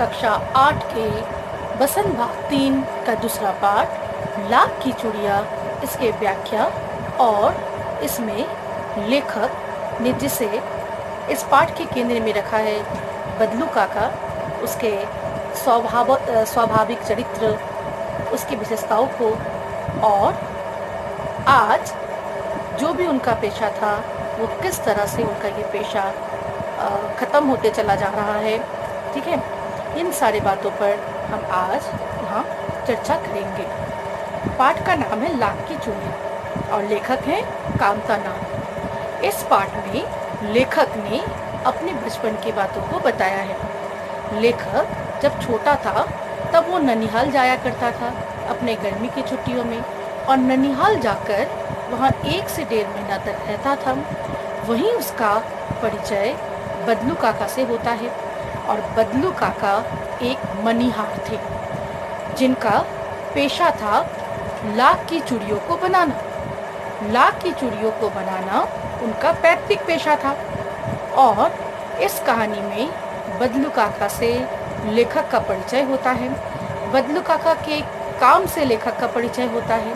कक्षा 8 के बसंत भाग 3 का दूसरा पाठ लाख की चूड़िया, इसके व्याख्या और इसमें लेखक ने जिसे इस पाठ के केंद्र में रखा है बदलू काका, उसके स्वाभाविक चरित्र, उसकी विशेषताओं को, और आज जो भी उनका पेशा था वो किस तरह से उनका ये पेशा ख़त्म होते चला जा रहा है। ठीक है, इन सारी बातों पर हम आज यहाँ चर्चा करेंगे। पाठ का नाम है लाख की चूड़ियाँ और लेखक हैं कामता नाथ। इस पाठ में लेखक ने अपने बचपन की बातों को बताया है। लेखक जब छोटा था तब वो ननिहाल जाया करता था अपने गर्मी की छुट्टियों में, और ननिहाल जाकर वहाँ 1 से 1.5 महीना तक रहता था। वहीं उसका परिचय बदलू काका से होता है, और बदलू काका एक मनीहार थे जिनका पेशा था लाख की चूड़ियों को बनाना। लाख की चूड़ियों को बनाना उनका पैतृक पेशा था। और इस कहानी में बदलू काका से लेखक का परिचय होता है, बदलू काका के काम से लेखक का परिचय होता है,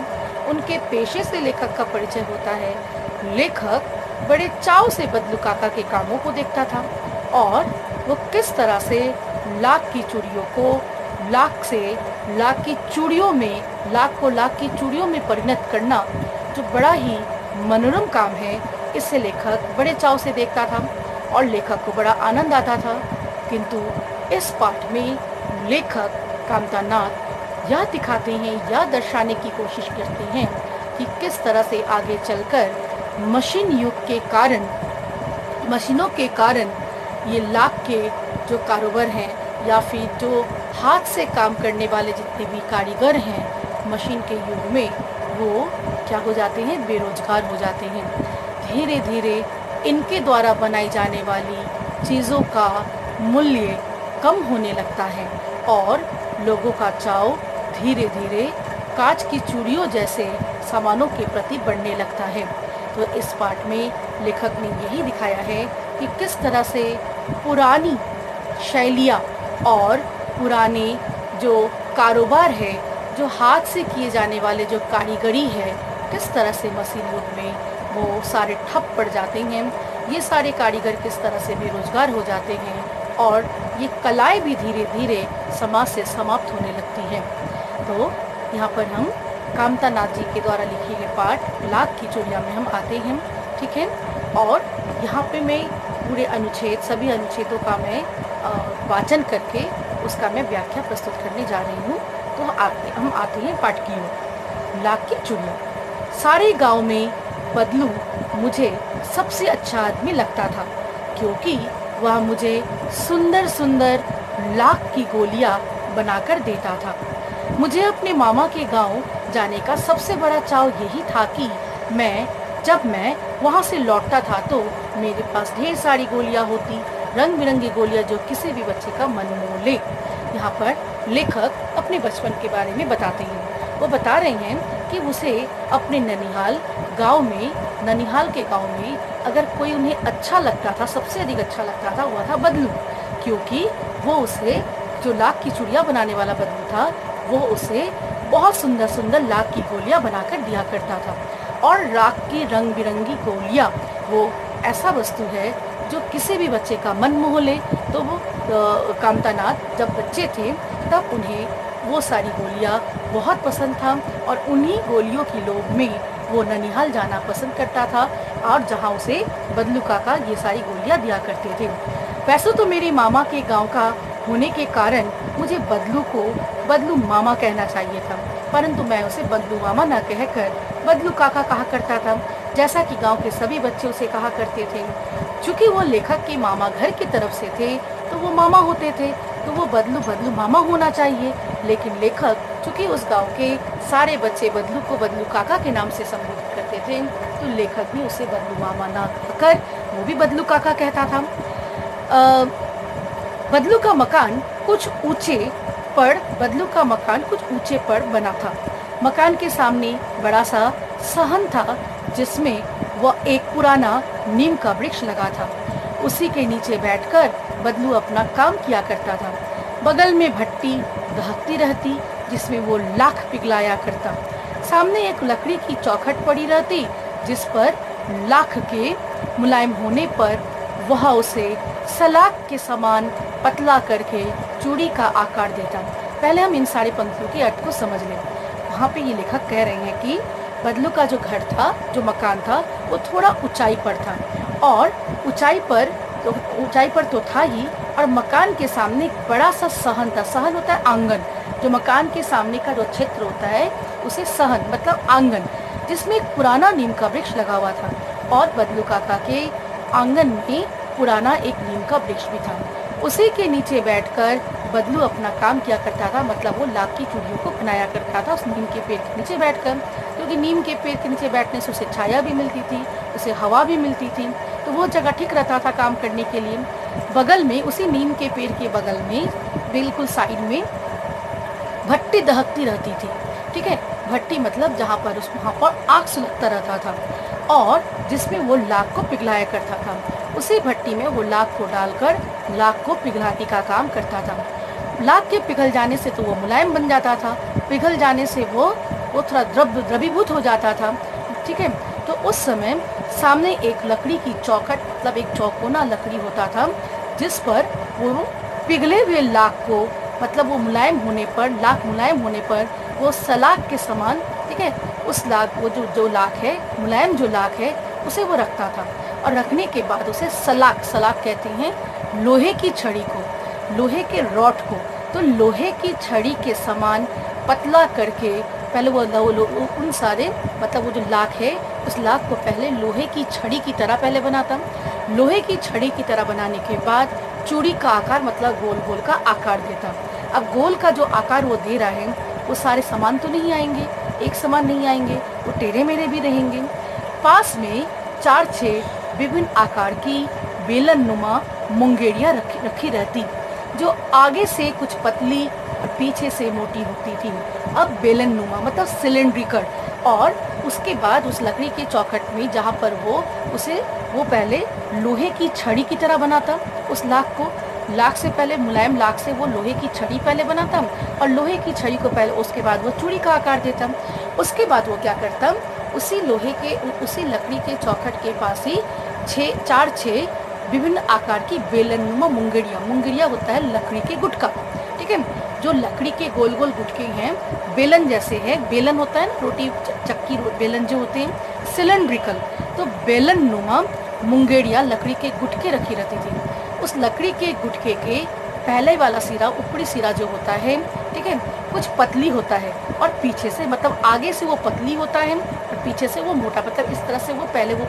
उनके पेशे से लेखक का परिचय होता है। लेखक बड़े चाव से बदलू काका के कामों को देखता था और वो किस तरह से लाख की चूड़ियों को लाख से लाख की चूड़ियों में, लाख को लाख की चूड़ियों में परिणत करना जो बड़ा ही मनोरम काम है, इससे लेखक बड़े चाव से देखता था और लेखक को बड़ा आनंद आता था। किंतु इस पाठ में लेखक कामता नाथ यह दिखाते हैं, यह दर्शाने की कोशिश करते हैं कि किस तरह से आगे चलकर मशीन युग के कारण, मशीनों के कारण ये लाख के जो कारोबार हैं या फिर जो हाथ से काम करने वाले जितने भी कारीगर हैं मशीन के युग में, वो क्या हो जाते हैं, बेरोजगार हो जाते हैं। धीरे धीरे इनके द्वारा बनाई जाने वाली चीज़ों का मूल्य कम होने लगता है और लोगों का चाव धीरे धीरे कांच की चूड़ियों जैसे सामानों के प्रति बढ़ने लगता है। तो इस पाठ में लेखक ने यही दिखाया है कि किस तरह से पुरानी शैलियाँ और पुराने जो कारोबार है, जो हाथ से किए जाने वाले जो कारीगरी है, किस तरह से मशीन युग में वो सारे ठप पड़ जाते हैं। ये सारे कारीगर किस तरह से बेरोजगार हो जाते हैं और ये कलाएं भी धीरे धीरे समाज से समाप्त होने लगती हैं। तो यहाँ पर हम कामता नाथ जी के द्वारा लिखे गए पाठ लाख की चूड़ियाँ में हम आते हैं। ठीक है, और यहाँ पे मैं पूरे अनुच्छेद, सभी अनुच्छेदों का मैं वाचन करके उसका मैं व्याख्या प्रस्तुत करने जा रही हूँ। तो हम आते हैं पाठ की ओर। लाख की चूड़ियाँ। सारे गांव में बदलू मुझे सबसे अच्छा आदमी लगता था, क्योंकि वह मुझे सुंदर सुंदर लाख की गोलियाँ बनाकर देता था। मुझे अपने मामा के गांव जाने का सबसे बड़ा चाव यही था कि जब मैं वहाँ से लौटता था तो मेरे पास ढेर सारी गोलियाँ होती, रंग बिरंगी गोलियाँ जो किसी भी बच्चे का मन मोह ले। यहाँ पर लेखक अपने बचपन के बारे में बताते हैं। वो बता रहे हैं कि उसे अपने ननिहाल के गांव में अगर कोई उन्हें अच्छा लगता था, सबसे अधिक अच्छा लगता था, वह था बदलू, क्योंकि वो उसे, जो लाख की चूड़ियाँ बनाने वाला बदलू था, वो उसे बहुत सुंदर सुंदर लाख की गोलियाँ बनाकर दिया करता था। और लाख की रंग बिरंगी गोलियाँ वो ऐसा वस्तु है जो किसी भी बच्चे का मन मोह ले। तो वो कामता नाथ जब बच्चे थे तब उन्हें वो सारी गोलियाँ बहुत पसंद था और उन्हीं गोलियों की लोभ में वो ननिहाल जाना पसंद करता था, और जहाँ उसे बदलू काका ये सारी गोलियाँ दिया करते थे। वैसे तो मेरे मामा के गांव का होने के कारण मुझे बदलू को बदलू मामा कहना चाहिए था, परंतु मैं उसे बदलू मामा न कहकर बदलू काका कहा करता था, जैसा कि गांव के सभी बच्चे उसे कहा करते थे। चूँकि वो लेखक के मामा घर की तरफ से थे तो वो मामा होते थे, तो वो बदलू मामा होना चाहिए। लेकिन लेखक चूँकि उस गांव के सारे बच्चे बदलू को बदलू काका के नाम से संबोधित करते थे, तो लेखक भी उसे बदलू मामा ना कहकर वो भी बदलू काका कहता था। बदलू का मकान कुछ ऊंचे पर बना था। मकान के सामने बड़ा सा सहन था जिसमें वह एक पुराना नीम का वृक्ष लगा था। उसी के नीचे बैठकर बदलू अपना काम किया करता था। बगल में भट्टी दहकती रहती जिसमें वो लाख पिघलाया करता। सामने एक लकड़ी की चौखट पड़ी रहती जिस पर लाख के मुलायम होने पर वह उसे सलाख के समान पतला करके चूड़ी का आकार देता। पहले हम इन सारी पंक्तियों के अर्थ को समझ लें। वहाँ पे ये लेखक कह रहे हैं कि बदलू का जो घर था, जो मकान था, वो थोड़ा ऊंचाई पर था और ऊंचाई पर तो था ही, और मकान के सामने एक बड़ा सा सहन था। सहन होता है आंगन, जो मकान के सामने का जो क्षेत्र होता है उसे सहन मतलब आंगन, जिसमें एक पुराना नीम का वृक्ष लगा हुआ था और बदलू काका के आंगन में पुराना एक नीम का वृक्ष भी था। उसी के नीचे बैठकर बदलू अपना काम किया करता था, मतलब वो लाख की चूड़ियों को बनाया करता था उस नीम के पेड़ के नीचे बैठकर, क्योंकि नीम के पेड़ के नीचे बैठने से उसे छाया भी मिलती थी, उसे हवा भी मिलती थी, तो वो जगह ठीक रहता था काम करने के लिए। बगल में, उसी नीम के पेड़ के बगल में बिल्कुल साइड में भट्टी दहकती रहती थी। ठीक है, भट्टी मतलब जहाँ पर वहाँ पर आग सुलगता रहता था और जिसमें वो लाख को पिघलाया करता था। उसी भट्टी में वो लाख को डालकर लाख को पिघलाने का काम करता था। लाख के पिघल जाने से तो वो मुलायम बन जाता था, पिघल जाने से वो थोड़ा द्रवीभूत हो जाता था। ठीक है, तो उस समय सामने एक लकड़ी की चौखट मतलब एक चौकोना लकड़ी होता था जिस पर वो पिघले हुए लाख को मतलब वो मुलायम होने पर, लाख मुलायम होने पर वो सलाख के समान, ठीक है, उस लाख वो जो लाख है, मुलायम जो लाख है, उसे वो रखता था और रखने के बाद उसे सलाख कहते हैं लोहे की छड़ी को, लोहे के रॉड को। तो लोहे की छड़ी के समान पतला करके पहले वो उन सारे मतलब वो जो लाख है उस लाख को पहले लोहे की छड़ी की तरह पहले बनाता। लोहे की छड़ी की तरह बनाने के बाद चूड़ी का आकार मतलब गोल गोल का आकार देता। अब गोल का जो आकार वो दे रहा है वो सारे समान तो नहीं आएंगे, एक समान नहीं आएंगे, वो टेढ़े मेढ़े भी रहेंगे। पास में 4-6 विभिन्न आकार की बेलन नुमा मुंगेरियाँ रखी रहती जो आगे से कुछ पतली और पीछे से मोटी होती थी। अब बेलन नुमा मतलब सिलेंड्रिकल, और उसके बाद उस लकड़ी के चौखट में जहाँ पर वो पहले लोहे की छड़ी की तरह बनाता उस लाख को। लाख से पहले मुलायम लाख से वो लोहे की छड़ी पहले बनाता और लोहे की छड़ी को पहले उसके बाद वो चूड़ी का आकार देता। उसके बाद वो क्या करता, उसी लकड़ी के चौखट के पास ही 4-6 विभिन्न आकार की बेलनुमा मुंगरिया होता है लकड़ी के गुटका। ठीक है, जो लकड़ी के गोल गोल गुटके हैं, बेलन जैसे है, बेलन होता है ना रोटी चक्की बेलन जो होते हैं सिलेंड्रिकल, तो बेलन नुमा मुंगेरिया लकड़ी के गुटके रखी रहती थी। उस लकड़ी के गुटके के पहले वाला सिरा, ऊपरी सिरा जो होता है, ठीक है, कुछ पतली होता है और पीछे से मतलब आगे से वो पतली होता है और पीछे से वो मोटा, मतलब इस तरह से वो पहले वो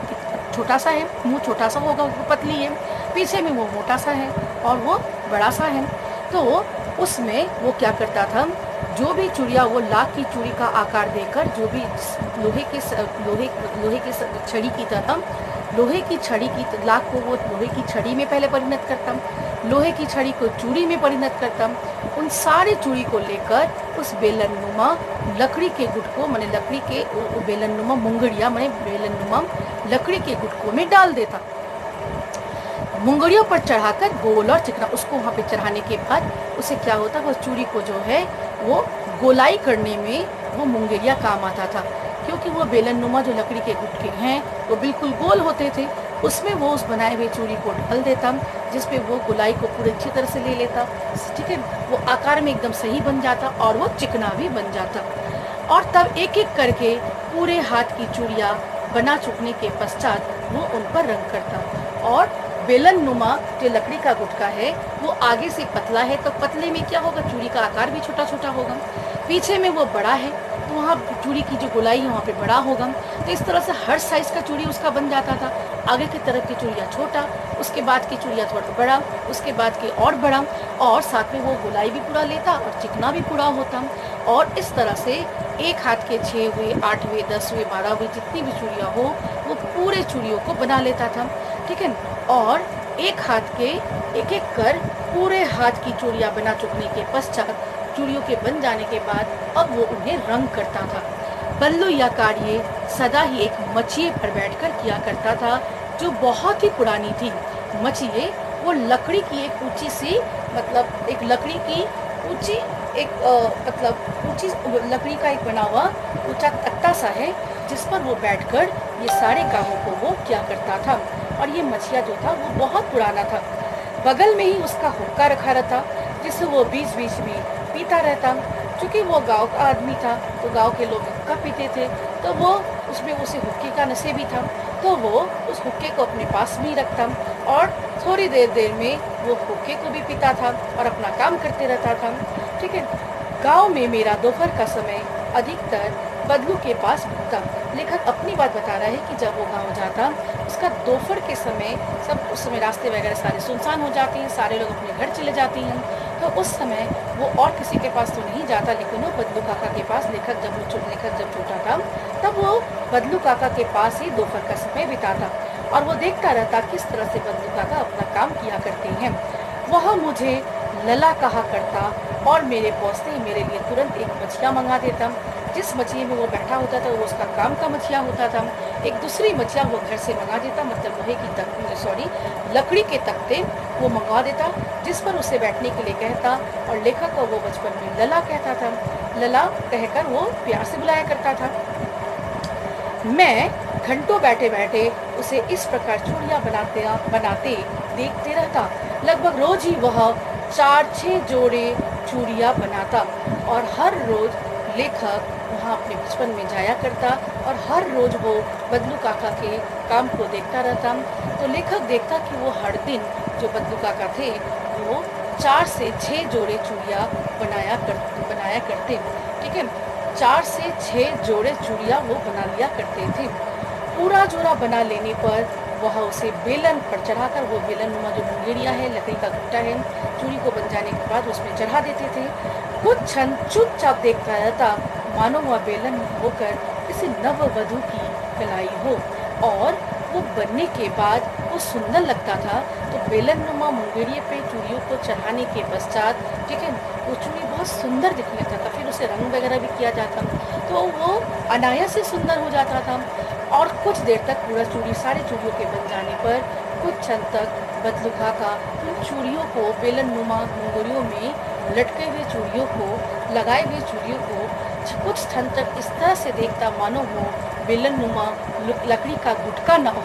छोटा सा है, मुंह छोटा सा होगा, वो पतली है, पीछे में वो मोटा सा है और वो बड़ा सा है। तो उसमें वो क्या करता था, जो भी चूड़िया वो लाख की चूड़ी का आकार देकर जो भी लोहे की छड़ी की तरह लोहे की छड़ी की लाख को वो लोहे की छड़ी में पहले परिणत करता, लोहे की छड़ी को चूड़ी में परिणत करता। उन सारे चूड़ी को लेकर उस बेलनुमा लकड़ी के गुटकों माने लकड़ी के बेलनुमा मुंगड़िया माने बेलनुमा लकड़ी के गुटकों में डाल देता। मुंगड़ियों पर चढ़ाकर गोल और चिकना, उसको वहाँ पे चढ़ाने के बाद उसे क्या होता, वो चूड़ी को जो है वो गोलाई करने में वो मुंगेरिया काम आता था, क्योंकि वो बेलनुमा जो लकड़ी के गुटके हैं वो बिल्कुल गोल होते थे। उसमें वो उस बनाए हुए चूड़ी को ढल देता जिसपे वो गोलाई को पूरी अच्छी तरह से ले लेता। ठीक है, वो आकार में एकदम सही बन जाता और वो चिकना भी बन जाता। और तब एक एक करके पूरे हाथ की चूड़ियाँ बना चुकने के पश्चात वो उन पर रंग करता। और बेलन नुमा जो लकड़ी का गुटका है वो आगे से पतला है, तो पतले में क्या होगा, चूड़ी का आकार भी छोटा छोटा होगा। पीछे में वो बड़ा है तो वहाँ चूड़ी की जो गोलाई है वहाँ पे बड़ा होगा। तो इस तरह से हर साइज का चूड़ी उसका बन जाता था। आगे की तरफ की चूड़िया छोटा, उसके बाद की चूड़िया थोड़ा बड़ा, उसके बाद की और बड़ा, और साथ में वो गोलाई भी पूरा लेता और चिकना भी पूरा होता। और इस तरह से एक हाथ के 6वें, 8वें, 10वें, 12वें जितनी भी चूड़िया हो वो पूरे चूड़ियों को बना लेता था। ठीक है, और एक हाथ के एक एक कर पूरे हाथ की चूड़ियाँ बना चुकने के पश्चात चूड़ियों के बन जाने के बाद अब वो उन्हें रंग करता था। बल्लू यह कार्य सदा ही एक मचिए पर बैठकर किया करता था जो बहुत ही पुरानी थी। मचिए वो लकड़ी की एक ऊंची सी, मतलब एक लकड़ी की ऊंची, एक मतलब ऊंची लकड़ी का एक बना हुआ ऊंचा तख्ता सा है, जिस पर वो बैठकर ये सारे कामों को वो किया करता था। और ये मछिया जो था वो बहुत पुराना था। बगल में ही उसका हुक्का रखा रहता, जिससे वो बीच बीच में पीता रहता। क्योंकि वो गांव का आदमी था तो गांव के लोग हुक्का पीते थे, तो वो उसमें उसे हुक्के का नशे भी था, तो वो उस हुक्के को अपने पास में ही रखता और थोड़ी देर देर में वो हुक्के को भी पीता था और अपना काम करते रहता था। ठीक है। गांव में मेरा दोपहर का समय अधिकतर बदलू के पास बीतता। लेखक अपनी बात बता रहा है कि जब वो गांव जाता, उसका दोपहर के समय, सब उस समय रास्ते वगैरह सारे सुनसान हो जाते हैं, सारे लोग अपने घर चले जाते हैं, तो उस समय वो और किसी के पास तो नहीं जाता, लेकिन वो बदलू काका के पास, लेखक जब छोटा था तब वो बदलू काका के पास ही दोपहर का समय बिताता और वो देखता रहता किस तरह से बदलू काका अपना काम किया करते हैं। वह मुझे लला कहा करता और मेरे पहुँचते ही मेरे लिए तुरंत एक मछिया मंगा देता। जिस मछली में वो बैठा होता था वो उसका काम का मछिया होता था। एक दूसरी मछिया वो घर से मंगा देता, मतलब लोहे की लकड़ी के तख्ते वो मंगवा देता, जिस पर उसे बैठने के लिए कहता और लेखक को वो बचपन में लला कहता था। लला कहकर वो प्यार से बुलाया करता था। मैं घंटों बैठे बैठे उसे इस प्रकार चूड़ियाँ बनाते देखते रहता। लगभग रोज ही वह 4-6 जोड़े चूड़ियाँ बनाता और हर रोज लेखक वहाँ अपने बचपन में जाया करता और हर रोज वो बदलू काका के काम को देखता रहता। तो लेखक देखता कि वो हर दिन जो बदलू काका थे वो 4 से 6 जोड़े चूड़ियाँ बनाया करते। ठीक है। 4 से 6 जोड़े चूड़ियाँ वो बना लिया करते थे। पूरा जोड़ा बना लेने पर वह उसे बेलन पर चढ़ाकर, वो बेलन नुमा जो मुंगेरिया है, लकड़ी का गुट्टा है, चूड़ी को बन जाने के बाद उसमें चढ़ा देते थे। कुछ क्षण चुपचाप देखता रहता, मानो वह बेलन होकर किसी नववधू की कलाई हो, और वो बनने के बाद वो सुंदर लगता था। तो बेलन नुमा मुंगेरिये पे चूड़ियों को चढ़ाने के पश्चात, ठीक है, वो चूड़ी बहुत सुंदर दिखने लगता था। फिर उसे रंग वगैरह भी किया जाता, तो वो अनायास से सुंदर हो जाता था। और कुछ देर तक पूरा चूड़ी, सारे चूड़ियों के बन जाने पर कुछ क्षण तक बदलू काका उन चूड़ियों को, बेलन नुमा मुंगरियों में लटके हुए चूड़ियों को, लगाए हुए चूड़ियों को कुछ क्षण तक इस तरह से देखता मानो वो बेलन नुमा लकड़ी का गुटका ना हो,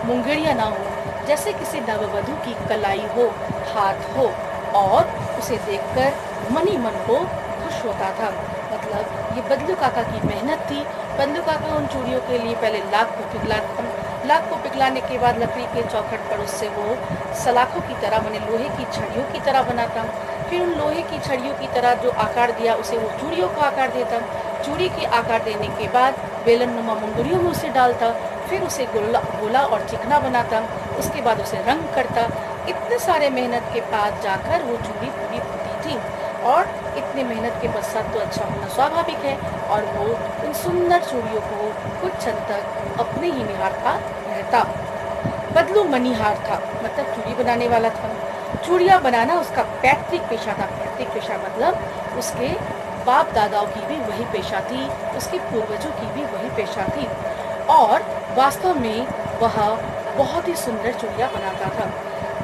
मुंगेरिया ना हो, जैसे किसी नववधू की कलाई हो, हाथ हो, और उसे देखकर मन ही मन को खुश होता था। मतलब ये बदलू काका की मेहनत थी। बदलू काका उन चूड़ियों के लिए पहले लाख को पिघलाने के बाद लकड़ी के चौखट पर उससे वो सलाखों की तरह, माने लोहे की छड़ियों की तरह बनाता। फिर उन लोहे की छड़ियों की तरह जो आकार दिया उसे वो चूड़ियों को आकार देता। चूड़ी के आकार देने के बाद बेलन नुमा मुंगरियों में उसे डालता, फिर उसे गोला और चिकना बनाता, उसके बाद उसे रंग करता। इतने सारे मेहनत के बाद जाकर वो चूड़ी पूरी होती थी, और इतने मेहनत के पश्चात तो अच्छा होना स्वाभाविक है। और वो उन सुंदर चूड़ियों को कुछ क्षण तक अपने ही निहारता रहता। बदलू मनिहार था, मतलब चूड़ी बनाने वाला था। चूड़ियाँ बनाना उसका पैतृक पेशा था। पैतृक पेशा मतलब उसके बाप दादाओं की भी वही पेशा थी, उसके पूर्वजों की भी वही पेशा थी, और वास्तव में वह बहुत ही सुंदर चूड़ियाँ बनाता था।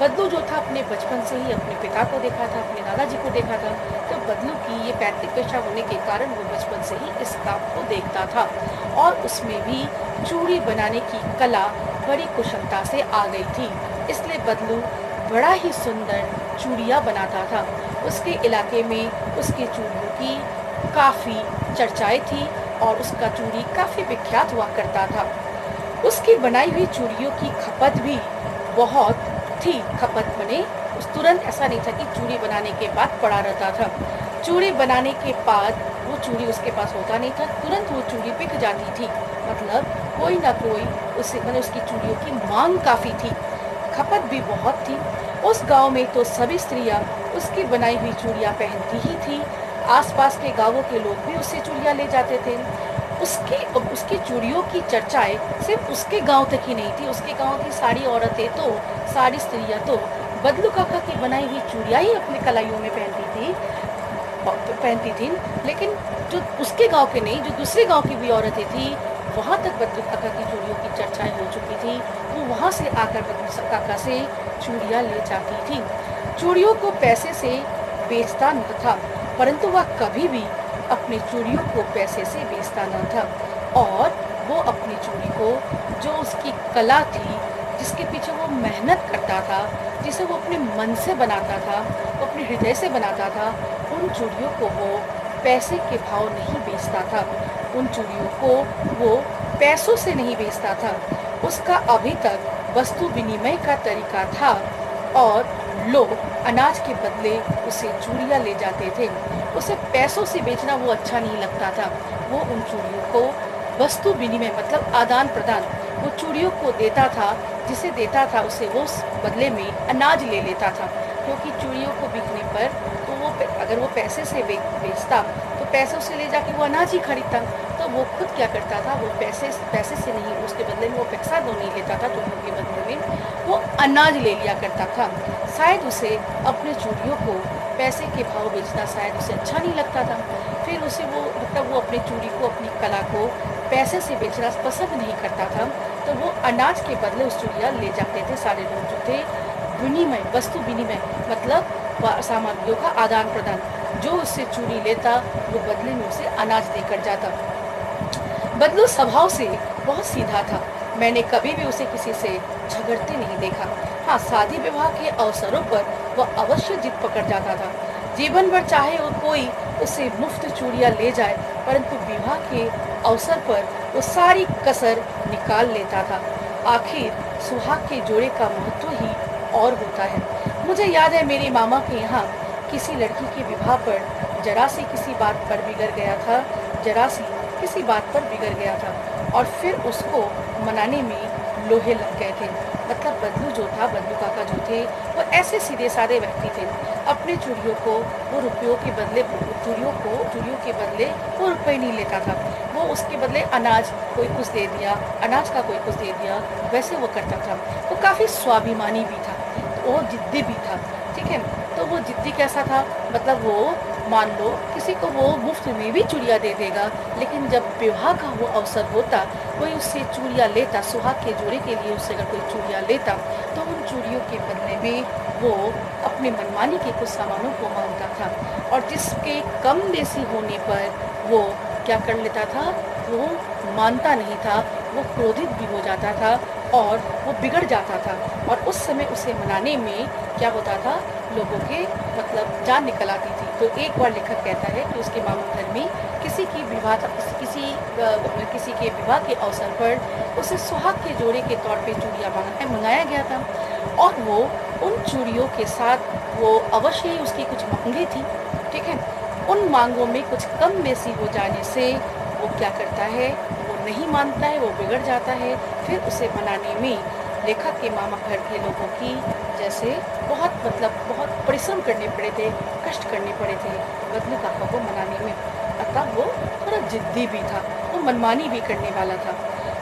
बदलू जो था अपने बचपन से ही अपने पिता को देखा था, अपने दादाजी को देखा था, तो बदलू की ये पैतृक पेशा होने के कारण वो बचपन से ही इस काम को देखता था, और उसमें भी चूड़ी बनाने की कला बड़ी कुशलता से आ गई थी। इसलिए बदलू बड़ा ही सुंदर चूड़ियाँ बनाता था। उसके इलाके में उसके चूड़ियों की काफ़ी चर्चाएं थी और उसका चूड़ी काफ़ी विख्यात हुआ करता था। उसकी बनाई हुई चूड़ियों की खपत भी बहुत थी। खपत बने उस तुरंत ऐसा नहीं था कि चूड़ी बनाने के बाद पड़ा रहता था। चूड़ी बनाने के बाद वो चूड़ी उसके पास होता नहीं था, तुरंत वो चूड़ी बिक जाती थी। मतलब कोई ना कोई उसकी चूड़ियों की मांग काफ़ी थी, खपत भी बहुत थी। उस गांव में तो सभी स्त्रियां उसकी बनाई हुई चूड़ियाँ पहनती ही थी। आसपास के गांवों के लोग भी उससे चूड़ियाँ ले जाते थे। उसकी चूड़ियों की चर्चाएं सिर्फ उसके गांव तक ही नहीं थी। उसके गांव की सारी औरतें तो, सारी स्त्रियां तो बदलू काका की बनाई हुई चूड़ियाँ ही अपने कलाइयों में पहनती थी। लेकिन जो उसके गांव के नहीं, जो दूसरे गांव की भी औरतें थी, वहाँ तक बद्लू काका की चूड़ियों की चर्चाएं हो चुकी थी। वो वहाँ से आकर बद्लू काका से चूड़ियाँ ले जाती थी। चूड़ियों को पैसे से बेचता न था, परंतु वह कभी भी अपनी चूड़ियों को पैसे से बेचता न था। और वो अपनी चूड़ी को, जो उसकी कला थी, जिसके पीछे वो मेहनत करता था, जिसे वो अपने मन से बनाता था, वो अपने हृदय से बनाता था, उन चूड़ियों को वो पैसे के भाव नहीं बेचता था। उन चूड़ियों को वो पैसों से नहीं बेचता था। उसका अभी तक वस्तु विनिमय का तरीका था और लोग अनाज के बदले उसे चूड़ियाँ ले जाते थे। उसे पैसों से बेचना वो अच्छा नहीं लगता था। वो उन चूड़ियों को वस्तु विनिमय मतलब आदान प्रदान, वो चूड़ियों को देता था, जिसे देता था उसे वो बदले में अनाज ले लेता था। क्योंकि चूड़ियों को बिकने पर तो वो अगर वो पैसे से बेचता तो पैसों से ले जाके वो अनाज ही खरीदता। तो वो खुद क्या करता था, वो पैसे से नहीं, उसके बदले में वो पैसा तो नहीं लेता था, चूड़ियों के बदले में वो अनाज ले लिया करता था। शायद उसे अपने चूड़ियों को पैसे के भाव बेचना शायद उसे अच्छा नहीं लगता था। फिर उसे वो मतलब वो अपनी चूड़ी को, अपनी कला को पैसे से बेचना पसंद नहीं करता था। तो वो अनाज के बदले उस चूड़ियाँ ले जाते थे सारे लोग जो थे। विनिमय, वस्तु विनिमय मतलब सामग्रियों का आदान प्रदान। जो उससे चूड़ी लेता वो बदले में उसे अनाज देकर जाता। बदलू स्वभाव से बहुत सीधा था। मैंने कभी भी उसे किसी से झगड़ते नहीं देखा। हाँ, शादी विवाह के अवसरों पर वह अवश्य जिद पकड़ जाता था। जीवन भर चाहे वो कोई उसे मुफ्त चूड़ियाँ ले जाए, परंतु विवाह के अवसर पर वो सारी कसर निकाल लेता था। आखिर सुहाग के जोड़े का महत्व ही और होता है। मुझे याद है मेरे मामा के यहाँ किसी लड़की के विवाह पर जरा सी किसी बात पर बिगड़ गया था, जरा सी किसी बात पर बिगड़ गया था और फिर उसको मनाने में लोहे लग गए थे। मतलब बदलू जो था, बदलू काका जो थे, वो ऐसे सीधे साधे व्यक्ति थे। अपने चूड़ियों को वो रुपयों के बदले, चूड़ियों के बदले वो रुपए नहीं लेता था। वो उसके बदले अनाज कोई कुछ दे दिया, अनाज का कोई कुछ दे दिया, वैसे वो करता था। वो काफ़ी स्वाभिमानी भी था, तो वो जिद्दी भी था। ठीक है, तो वो जिद्दी कैसा था, मतलब वो मान लो किसी को वो मुफ्त में भी चूड़ियाँ दे देगा, लेकिन जब विवाह का वो अवसर होता, कोई उससे चूड़ियाँ लेता, सुहाग के जोड़े के लिए उससे अगर कोई चूड़ियाँ लेता, तो उन चूड़ियों के बदले में वो अपने मनमानी के कुछ सामानों को मांगता था। और जिसके कम बेसी होने पर वो क्या कर लेता था, वो मानता नहीं था, वो क्रोधित भी हो जाता था और वो बिगड़ जाता था। और उस समय उसे मनाने में क्या होता था, लोगों के मतलब जान निकल आती थी। तो एक बार लेखक कहता है कि उसके मामा घर में किसी के विवाह के अवसर पर उसे सुहाग के जोड़े के तौर पे चूड़ियाँ मंगाया गया था। और वो उन चूड़ियों के साथ वो अवश्य ही उसकी कुछ मांगे थी। ठीक है, उन मांगों में कुछ कम बेसी हो जाने से वो क्या करता है, वो नहीं मानता है, वो बिगड़ जाता है। फिर उसे मनाने में लेखक के मामा घर के लोगों की जैसे बहुत परिश्रम करने पड़े थे, कष्ट करने पड़े थे बदलू काका को मनाने में। अतः वो थोड़ा जिद्दी भी था, वो मनमानी भी करने वाला था।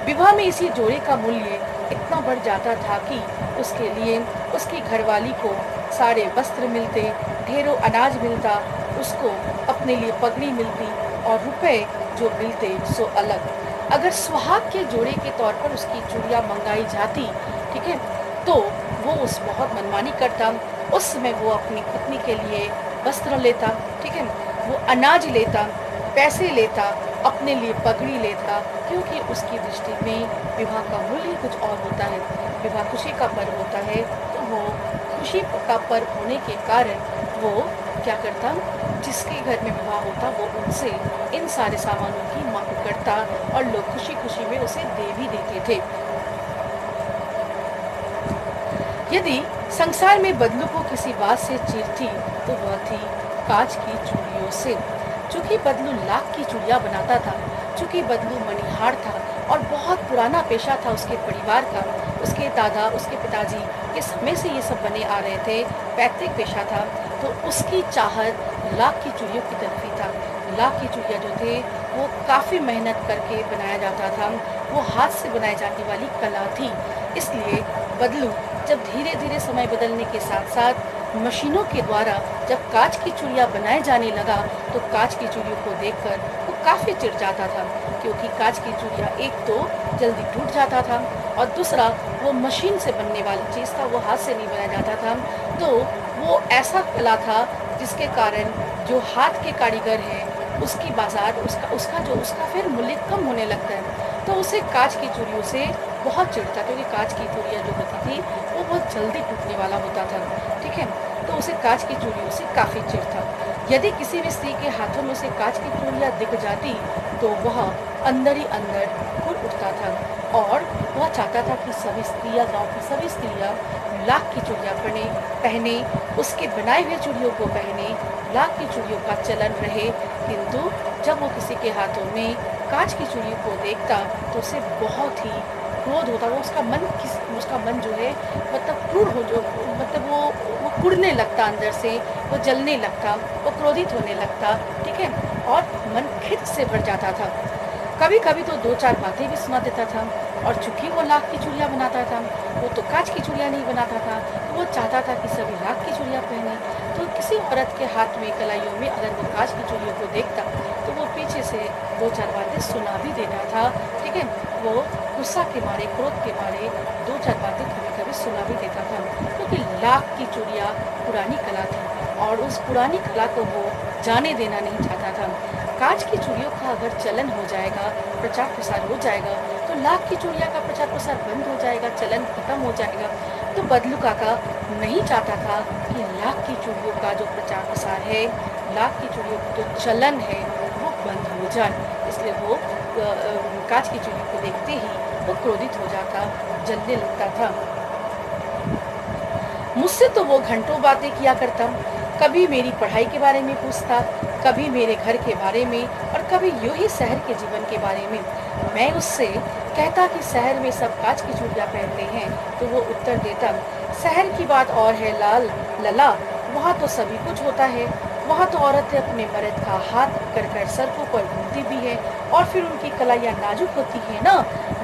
विवाह में इसी जोड़े का मूल्य इतना बढ़ जाता था कि उसके लिए उसकी घरवाली को सारे वस्त्र मिलते, ढेरों अनाज मिलता, उसको अपने लिए पगड़ी मिलती और रुपए जो मिलते सो अलग। अगर सुहाग के जोड़े के तौर पर उसकी चूड़ियाँ मंगाई जाती, ठीक है, तो वो उस बहुत मनमानी करता। उस समय वो अपनी पत्नी के लिए वस्त्र लेता, ठीक है, वो अनाज लेता, पैसे लेता, अपने लिए पगड़ी लेता, क्योंकि उसकी दृष्टि में विवाह का मूल्य कुछ और होता है। विवाह खुशी का पर्व होता है, तो वो खुशी का पर्व होने के कारण वो क्या करता, जिसके घर में विवाह होता वो उनसे इन सारे सामानों की मांग करता और लोग खुशी खुशी में उसे दे भी देते थे। यदि संसार में बदलू को किसी बात से चीर थी तो वह थी कांच की चूड़ियों से। चूंकि बदलू लाख की चूड़ियाँ बनाता था, चूंकि बदलू मणिहार था और बहुत पुराना पेशा था उसके परिवार का, उसके दादा, उसके पिताजी के समय से ये सब बने आ रहे थे, पैतृक पेशा था, तो उसकी चाहत लाख की चूड़ियों की तरफ ही था। लाख की चूड़ियाँ जो थे वो काफ़ी मेहनत करके बनाया जाता था, वो हाथ से बनाई जाने वाली कला थी। इसलिए बदलू जब धीरे धीरे समय बदलने के साथ साथ मशीनों के द्वारा जब कांच की चूड़ियाँ बनाए जाने लगा, तो कांच की चूड़ियों को देखकर वो काफ़ी चिढ़ जाता था, क्योंकि काँच की चूड़ियाँ एक तो जल्दी टूट जाता था और दूसरा वो मशीन से बनने वाली चीज़ था, वो हाथ से नहीं बनाया जाता था। तो वो ऐसा कला था जिसके कारण जो हाथ के कारीगर हैं उसकी बाज़ार उसका फिर मूल्य कम होने लगता है। तो उसे काँच की चूड़ियों से बहुत चिढ़ था, क्योंकि काँच की चूड़ियाँ जो होती थी वो बहुत जल्दी टूटने वाला होता था, ठीक है? तो उसे काँच की चूड़ियों से काफ़ी चिढ़ था। यदि किसी भी स्त्री के हाथों में से काँच की चूड़ियाँ दिख जाती तो वह अंदर ही अंदर फूल उठता था और वह चाहता था कि सभी स्त्रियाँ, गाँव की सभी स्त्रियाँ लाख की चूड़ियाँ पहने, उसके बनाए हुए चूड़ियों को पहने, लाख की चूड़ियों का चलन रहे। किंतु जब वो किसी के हाथों में काँच की चूड़ियों को देखता तो उसे बहुत ही क्रोध होता, वो उसका मन जो है मतलब क्रूर हो जो मतलब वो कुढ़ने लगता अंदर से, वो जलने लगता, वो क्रोधित होने लगता, ठीक है? और मन खिन्न से भर जाता था। कभी-कभी तो 2-4 बातें भी सुना देता था और चूँकि वो लाख की चूड़ियाँ बनाता था, वो तो काँच की चूड़ियाँ नहीं बनाता था, तो वो चाहता था कि सभी लाख की चूड़ियाँ पहने। तो किसी औरत के हाथ में कलाइयों में अगर वो काँच की चूड़ियों को देखता, तो वो पीछे से 2-4 बातें सुना भी देता था, ठीक है? वो गुस्सा के मारे, क्रोध के मारे 2-4 बातें कभी-कभी सुना भी देता था, क्योंकि लाख की चूड़ियाँ पुरानी कला थी और उस पुरानी कला को वो जाने देना नहीं चाहता था। काँच की चूड़ियों का अगर चलन हो जाएगा, प्रचार-प्रसार हो जाएगा, तो लाख की चूड़ियाँ का प्रचार-प्रसार बंद हो जाएगा, चलन खत्म हो जाएगा। तो बदलू काका नहीं चाहता था कि लाख की चूड़ियों का जो प्रचार-प्रसार है, लाख की चूड़ियों का जो चलन है, वो बंद हो जाए। इसलिए वो काँच की चूड़ियों को देखते ही वो क्रोधित हो जाता, जलने लगता था। मुझसे तो वो घंटों बातें किया करता, कभी मेरी पढ़ाई के बारे में पूछता, कभी मेरे घर के बारे में और कभी यूँ ही शहर के जीवन के बारे में। मैं उससे कहता कि शहर में सब काँच की चूड़ियाँ पहनते हैं, तो वो उत्तर देता, शहर की बात और है लला, वहाँ तो सभी कुछ होता है। वहाँ तो औरतें अपने मर्द का हाथ पकड़-कर सड़कों पर घूमती भी हैं और फिर उनकी कलाइयाँ नाजुक होती हैं ना,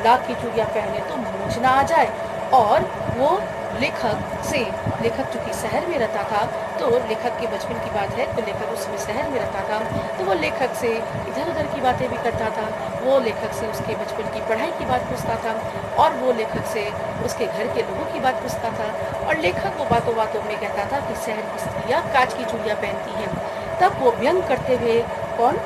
लाख की चूड़ियाँ पहने तो मूंछ ना आ जाए। और वो लेखक चूँकि शहर में रहता था, तो लेखक के बचपन की बात है, तो लेखक उसमें शहर में रहता था, तो वो लेखक से इधर-उधर की बातें भी करता था। वो लेखक से उसके बचपन की पढ़ाई की बात पूछता था और वो लेखक से उसके घर के लोगों की बात पूछता था और लेखक वो बातों-बातों में कहता था कि शहर की स्त्रियाँ काँच की चूड़ियाँ पहनती हैं। तब वो व्यंग करते हुए कौन?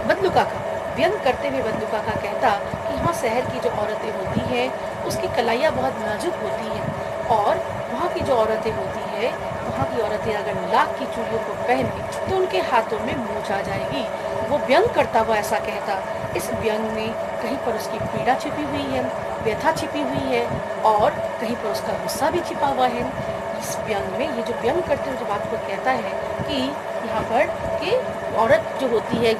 बदलू काका व्यंग करते हुए बदलू काका कहता कि हाँ, शहर की जो औरतें होती हैं उसकी कलाइयाँ बहुत नाजुक होती हैं और वहाँ की जो औरतें होती है, वहाँ की औरतें अगर लाख की चूड़ियों को पहने तो उनके हाथों में मूंछ आ जाएगी। वो व्यंग करता हुआ ऐसा कहता। इस व्यंग में कहीं पर उसकी पीड़ा छिपी हुई है, व्यथा छिपी हुई है और कहीं पर उसका गुस्सा भी छिपा हुआ है। इस व्यंग में ये जो व्यंग करते हुए जो बात को कहता है कि यहाँ पर कि औरत जो होती है,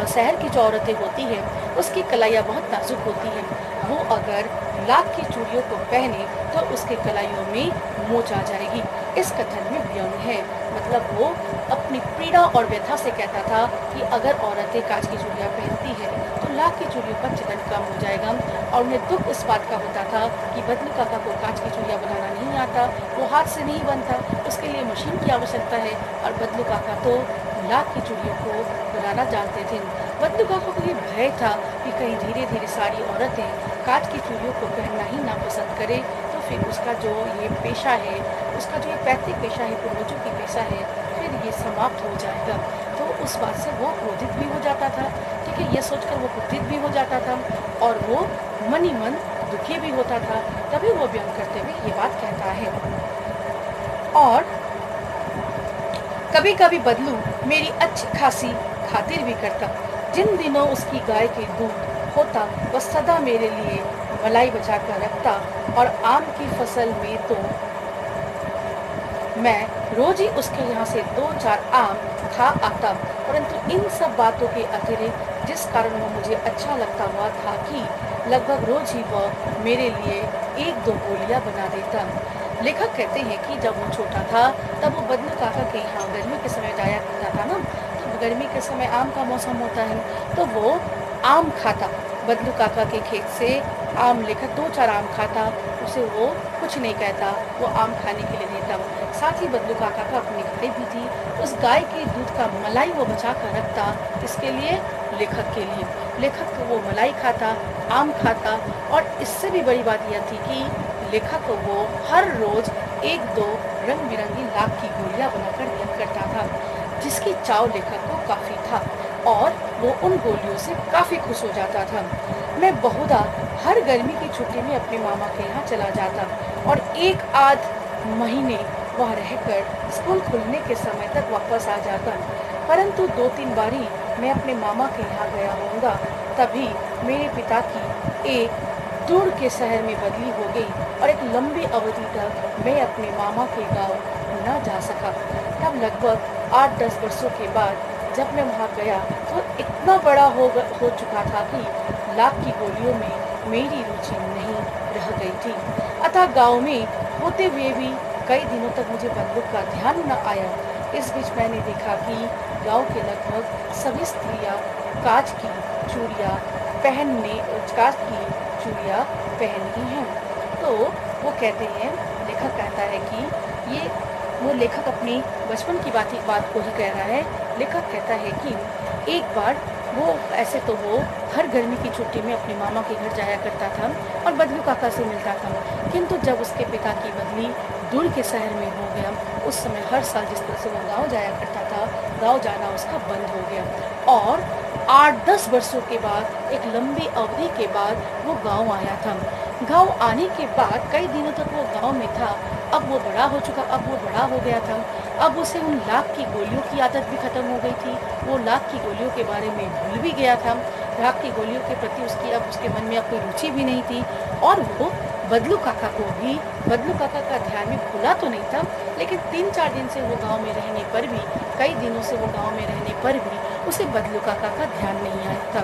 शहर की जो औरतें होती हैं उसकी कलाइयाँ बहुत नाजुक होती हैं। वो अगर लाख की चूड़ियों को पहने तो उसके कलाइयों में मोच आ जाएगी। इस कथन में व्यंग है, मतलब वो अपनी पीड़ा और व्यथा से कहता था कि अगर औरतें काँच की चूड़ियाँ पहनती हैं तो लाख की चूड़ियों का चलन कम हो जाएगा। और उन्हें दुःख इस बात का होता था कि बदलू काका को काँच की चूड़ियाँ बनाना नहीं आता, वो हाथ से नहीं बनता, उसके लिए मशीन की आवश्यकता है और बदलू काका तो लाख की चूड़ियों को बनाना जानते थे। बदलू काका को ये भय था कि कहीं धीरे-धीरे सारी औरतें काँच की चूड़ियों को पहनना ही नापसंद करें, तो फिर उसका जो ये पेशा है, उसका जो ये पैतृक पेशा है, पूर्वजों की पेशा है, फिर ये समाप्त हो जाएगा। तो उस बात से वो क्रोधित भी हो जाता था, ठीक है? ये सोचकर वो क्रोधित भी हो जाता था और वो मन ही मन दुखी भी होता था। तभी वो व्यंग करते हुए ये बात कहता है। और कभी-कभी बदलू मेरी अच्छी खासी खातिर भी करता। जिन दिनों उसकी गाय के दूध होता वह सदा मेरे लिए मलाई बचा कर रखता और आम की फसल में तो मैं रोज ही उसके यहाँ से 2-4 आम खा आता। परंतु इन सब बातों के अतिरिक्त जिस कारण वो मुझे अच्छा लगता हुआ था कि लगभग रोज ही वह मेरे लिए 1-2 गोलियाँ बना देता। लेखक कहते हैं कि जब वो छोटा था तब वो बदलू काका के यहाँ गर्मी के समय जाया करता था ना, तो गर्मी के समय आम का मौसम होता है, तो वो आम खाता। बदलू काका के खेत से आम लेकर 2-4 आम खाता, उसे वो कुछ नहीं कहता, वो आम खाने के लिए देता। साथ ही बदलू काका का अपनी गाय भी थी, उस गाय के दूध का मलाई वो बचा कर रखता, किसके लिए? लेखक के लिए। लेखक वो मलाई खाता, आम खाता, और इससे भी बड़ी बात यह थी कि लेखक वो हर रोज़ 1-2 रंग-बिरंगी लाख की गोलियाँ बनाकर दिया करता था, जिसकी चाव लेखक को काफ़ी था और वो उन गोलियों से काफ़ी खुश हो जाता था। मैं बहुधा हर गर्मी की छुट्टी में अपने मामा के यहाँ चला जाता और 1 आध महीने वह रहकर स्कूल खुलने के समय तक वापस आ जाता। परंतु 2-3 बारी मैं अपने मामा के यहाँ गया होऊँगा, तभी मेरे पिता की एक दूर के शहर में बदली हो गई और एक लंबी अवधि तक मैं अपने मामा के गाँव न जा सका। तब लगभग 8-10 वर्षों के बाद जब मैं वहाँ गया तो इतना बड़ा हो चुका था कि लाख की गोलियों में मेरी रुचि नहीं रह गई थी। अतः गाँव में होते हुए भी कई दिनों तक मुझे बंदूक का ध्यान न आया। इस बीच मैंने देखा कि गाँव के लगभग सभी स्त्रियाँ कांच की चूड़ियाँ पहन ही हैं। तो वो कहते हैं, लेखक कहता है कि ये वो लेखक अपनी बचपन की बात को ही कह रहा है। लेखक कहता है कि एक बार वो ऐसे तो वो हर गर्मी की छुट्टी में अपने मामा के घर जाया करता था और बदलू काका से मिलता था, किंतु जब उसके पिता की बदली दूर के शहर में हो गया, उस समय हर साल जिस तरह से वो गाँव जाया करता था, गाँव जाना उसका बंद हो गया और 8-10 वर्षों के बाद, एक लंबी अवधि के बाद वो गाँव आया था। गाँव आने के बाद कई दिनों तक वो गाँव में था। अब वो बड़ा हो गया था। अब उसे उन लाख की गोलियों की आदत भी खत्म हो गई थी। वो लाख की गोलियों के बारे में भूल भी गया था। लाख की गोलियों के प्रति उसके मन में अब कोई रुचि भी नहीं थी और वो बदलू काका का ध्यान भी भूला तो नहीं था, लेकिन 3-4 दिन से वो गाँव में रहने पर भी, कई दिनों से वो गाँव में रहने पर भी उसे बदलू काका का ध्यान नहीं आया था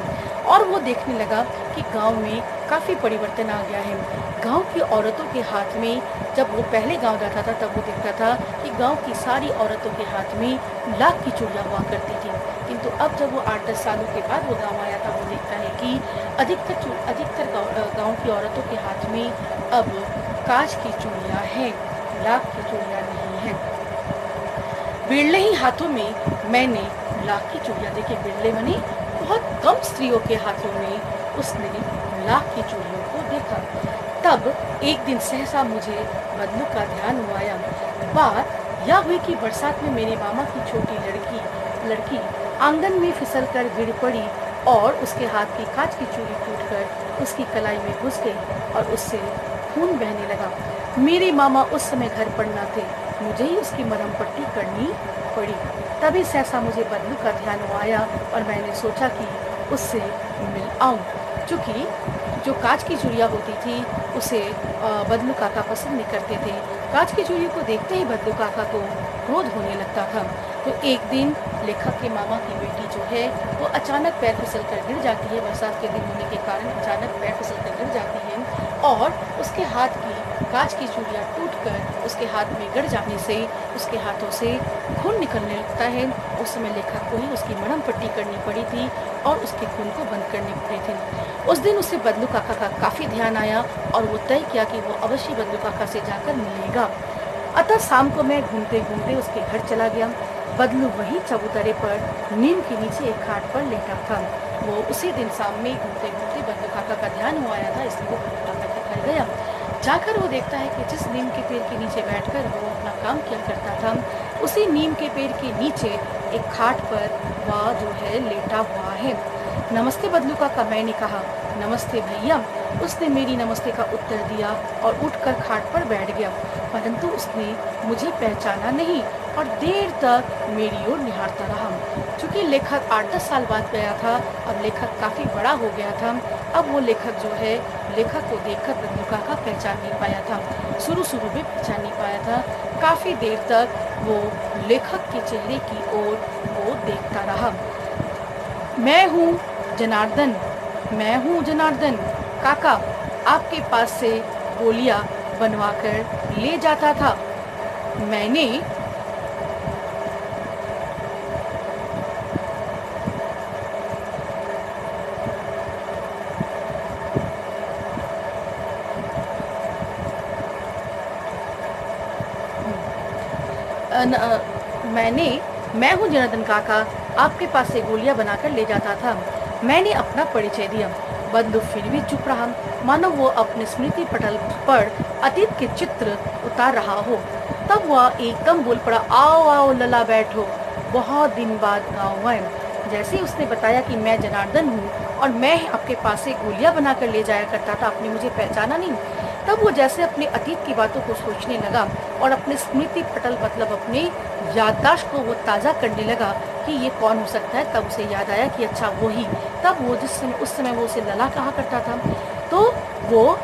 और वो देखने लगा कि गाँव में काफ़ी परिवर्तन आ गया है। गाँव की औरतों के हाथ में, जब वो पहले गाँव जाता था तब वो देखता था कि गाँव की सारी औरतों के हाथ में लाख की चूड़ियाँ हुआ करती थी, किंतु अब जब वो 8-10 सालों के बाद वो गाँव आया था, वो देखता है कि अधिकतर गाँव की औरतों के हाथ में अब कांच की चूड़ियाँ हैं, लाख की चूड़ियाँ नहीं हैं। बिरले ही हाथों में मैंने लाख की चूड़ियाँ देखी। बिरले माने बहुत कम स्त्रियों के हाथों में उसने लाख की चूड़ियों को देखा। तब एक दिन सहसा मुझे बदलू का ध्यान हुआ। बात यह हुई कि बरसात में मेरे मामा की छोटी लड़की आंगन में फिसल कर गिर पड़ी और उसके हाथ की कांच की चूड़ी टूटकर उसकी कलाई में घुस गई और उससे खून बहने लगा। मेरे मामा उस समय घर पर न थे, मुझे ही उसकी मरहम पट्टी करनी पड़ी। तभी सहसा मुझे बदलू का ध्यान आया और मैंने सोचा कि उससे मिल आऊं, क्योंकि जो कांच की चूड़ियाँ होती थी उसे बदलू काका पसंद नहीं करते थे। कांच की चूड़ियों को देखते ही बदलू काका को क्रोध होने लगता था। तो एक दिन लेखक के मामा की बेटी जो है वो अचानक पैर फिसल कर गिर जाती है। बरसात के दिन होने के कारण अचानक पैर फिसल कर गिर जाती है और उसके हाथ की कांच की चूड़ियाँ टूटकर उसके हाथ में गिर जाने से उसके हाथों से खून निकलने लगता है। उस समय लेखक को ही उसकी मरहम पट्टी करनी पड़ी थी और उसके खून को बंद करने पड़े थे। उस दिन उसे बदलू काका का काफ़ी ध्यान आया और वो तय किया कि वो अवश्य बदलू काका से जाकर मिलेगा। अतः शाम को मैं घूमते घूमते उसके घर चला गया। बदलू वही चबूतरे पर नीम के नीचे एक खाट पर लेटा था। वो उसी दिन शाम में घूमते घूमते बदलू काका का ध्यान हुआ था, इसलिए वो बदलू काका के घर गया। जाकर वो देखता है कि जिस नीम के पेड़ के नीचे बैठकर वो अपना काम किया करता था, उसी नीम के पेड़ के नीचे एक खाट पर वह जो है लेटा हुआ है। नमस्ते बदलू काका, मैंने कहा। नमस्ते भैया। उसने मेरी नमस्ते का उत्तर दिया और उठकर खाट पर बैठ गया, परंतु उसने मुझे पहचाना नहीं और देर तक मेरी ओर निहारता रहा। चूँकि लेखक 8-10 साल बाद गया था, अब लेखक काफ़ी बड़ा हो गया था। अब वो लेखक जो है, लेखक को देखकर बदलू काका पहचान नहीं पाया था। शुरू में पहचान नहीं पाया था। काफ़ी देर तक वो लेखक के चेहरे की ओर वो देखता रहा। मैं हूँ जनार्दन, काका आपके पास से गोलियां बनवाकर ले जाता था। मैंने मैं हूँ जनार्दन काका, आपके पास से गोलियां बनाकर ले जाता था। मैंने अपना परिचय दिया। बदलू फिर भी चुप रहा, मानो वो अपने स्मृति पटल पर अतीत के चित्र उतार रहा हो। तब वह एकदम बोल पड़ा, आओ आओ लला बैठो, बहुत दिन बाद गाँव आए। जैसे ही उसने बताया कि मैं जनार्दन हूँ और मैं आपके पास से गोलियां बनाकर ले जाया करता था, आपने मुझे पहचाना नहीं। तब वो जैसे अपने अतीत की बातों को सोचने लगा और अपने स्मृति पटल मतलब अपने याददाश्त को वो ताज़ा करने लगा कि ये कौन हो सकता है। तब उसे याद आया कि अच्छा वो ही, तब वो उस समय वो उसे लला कहा करता था। तो वो